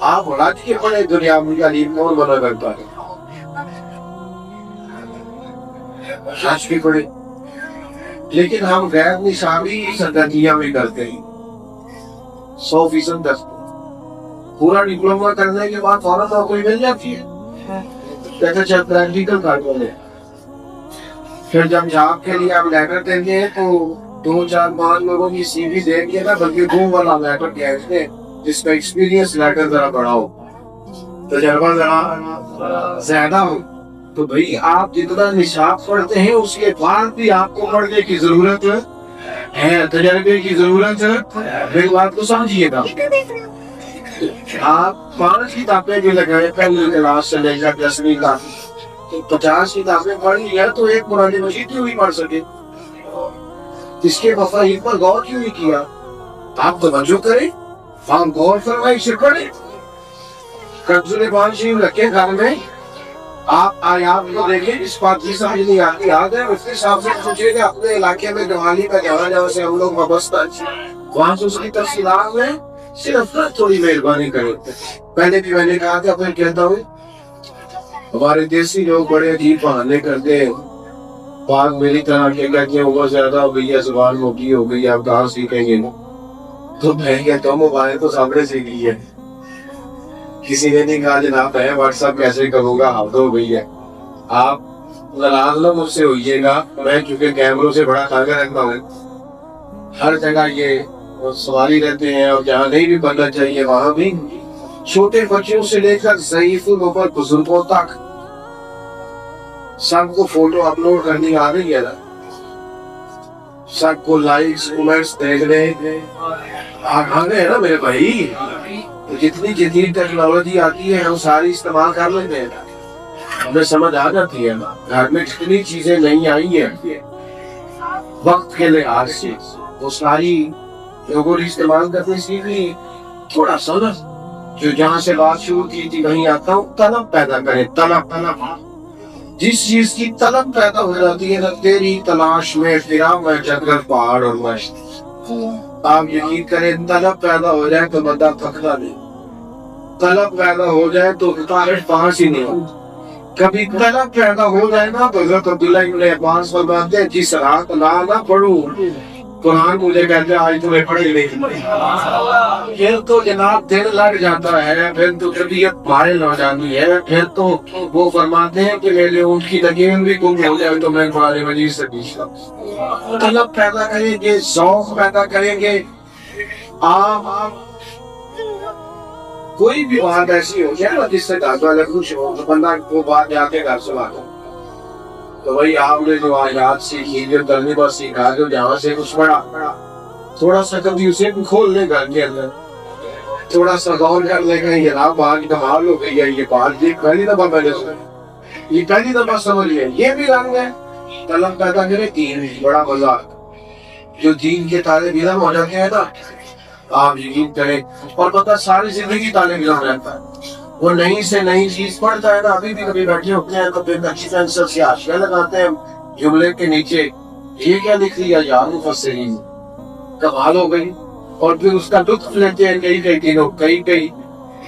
[SPEAKER 2] آپ رات کے پڑے دنیا میں علیم کون بنا کرتا ہے؟ سچ بھی پڑے، لیکن ہم غیر نصابی سرگرمیاں بھی کرتے ہیں. 100% پورا ڈپلوما کرنے کے بعد فوراً نوکری مل جاتی ہے. کہتے چل پریکٹیکل کر دو. پھر جب جاب کے لیے ہم لیٹر دیں گے تو 2-4-5 لوگوں کی سی وی دیں گے نا، بلکہ 2 والا لیٹر کیا ہے جس کا ایکسپیرینس لیٹر ذرا بڑا ہو، تجربہ ذرا زیادہ ہو. تو بھئی آپ جتنا نصاب پڑھتے ہیں اس کے بعد بھی آپ کو پڑھنے کی ضرورت ہے، تجربے کی ضرورت ہے. میری بات کو سمجھیے گا. آپ 5 کتابیں بھی لگائے پہلی کلاس سے لے کر 10ویں تک، تو 50 کتابیں پڑھ لی ہے تو ایک قرآن مجید کیوں نہیں پڑھ سکے؟ اس کے مفاہیم پر غور کیوں نہیں کیا؟ آپ توجہ کریں، آپ غور فرمائیں، سے پڑھیں. کنزُل ایمان شریف رکھیں گھر میں، آپ آیات کو دیکھیں، اس بات کی سمجھ نہیں آتی یاد ہے اس کے حساب سے سوچیں کہ اپنے علاقے میں دیوالی کا جہاں سے ہم لوگ وابستہ وہاں سے اس کی تفصیلات میں صرف تھوڑی مہربانی کریں. پہلے بھی میں نے کہا تھا، پھر کہتا ہوں ہمارے دیسی لوگ بڑے عجیب بہانے کرتے ہیں. بات میری طرح کے کہتے ہیں عمر زیادہ ہو گئی ہے، زبان موٹی ہو گئی ہے، آپ کہاں سیکھیں گے؟ تو میں کہتا ہوں موبائل تو سب نے سیکھ لی ہے. کسی نے نہیں کہا جناب میں واٹس ایپ کیسے کروں گا، ہم تو ہو گئی ہے. آپ ذرا مجھ سے ہوئیے گا، میں چونکہ کیمروں سے بڑا تنگ رہتا ہوں، ہر جگہ یہ سواری رہتے ہیں اور جہاں نہیں بھی بننا چاہیے وہاں بھی، چھوٹے بچوں سے لے کر ضعیفوں پر بزرگوں تک سب کو فوٹو اپلوڈ کرنی آ رہی ہے نا، سب کو لائکس کمنٹس دیکھنے آ گئے نا میرے بھائی. جتنی جدید ٹیکنالوجی آتی ہے ہم ساری استعمال کر لیتے ہیں، ہمیں سمجھ آ جاتی ہے. گھر میں جتنی چیزیں نہیں آئی ہیں وقت کے لحاظ سے وہ ساری لوگوں نے استعمال کرنے سیکھی. تھوڑا سا جو جہاں سے بات شروع کی تھی وہیں آتا ہوں، طلب پیدا کرے. طلب جس چیز کی طلب پیدا ہو جاتی ہے نا، تیری تلاش میں پھرا میں جنگل پہاڑ اور مشت. آپ یقین کریں طلب پیدا ہو جائے تو بندہ تھکتا نہیں، طلب پیدا ہو جائے تو رکاوٹ پاس ہی نہیں ہوتی. کبھی طلب پیدا ہو جائے نا تو حضرت عبداللہ ابن عباس فرماتے ہیں جس رات نہ پڑھوں قرآن مجھے کہتے ہیں آج تمہیں پڑھے نہیں، پھر تو جناب دل لگ جاتا ہے، پھر تو طبیعت مائل ہو جاتی ہے، پھر تو وہ فرماتے ہیں کہ میرے ان کی لکیر بھی گم ہو جائے تو میں قرآن مجید سے پوچھتا ہوں. طلب پیدا کریں گے، ذوق پیدا کریں گے. آپ کوئی بھی بات ایسی ہو جائے نا جس سے گھر والے خوش ہو تو بندہ وہ بات جا کے گھر سے بات. تو وہی آپ نے جو آیات سیکھی، جو کرنے پر سیکھا، جو جہاں سے کچھ پڑھا، تھوڑا سا کبھی اسے بھی کھول لے گھر کے اندر، تھوڑا سا غور کر لے گا یہ آپ آج کمال ہو گئی ہے. یہ بات یہ پہلی دفعہ میں نے سنی، یہ پہلی دفعہ سمجھ لیا. یہ بھی رنگ ہے طلب پیدا کرے. دین بڑا مزہ، جو دین کے طالب علم ہو جاتے ہیں نا آپ یقین کریں، اور پتہ ساری زندگی طالب علم رہتا ہے. وہ نئی سے نئی چیز پڑھتا ہے نا. ابھی بھی کبھی بیٹھے ہوتے ہیں تو پھر اچھی پینسل سے حاشیہ لگاتے ہیں جملے کے نیچے، یہ کیا لکھ لیا یار مفسرین، کمال ہو گئی. اور پھر اس کا لطف لیتے ہیں کئی کئی دنوں، کئی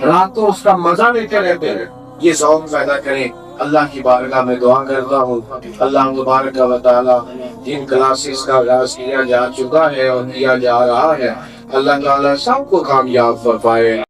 [SPEAKER 2] راتوں اس کا مزہ لیتے رہتے ہیں. یہ ذوق پیدا کریں. اللہ کی بارگاہ میں دعا کرتا ہوں اللہ تبارک و تعالی جن کلاسز کا آغاز کیا جا چکا ہے اور کیا جا رہا ہے، اللہ تعالیٰ سب کو کامیاب فرمائے.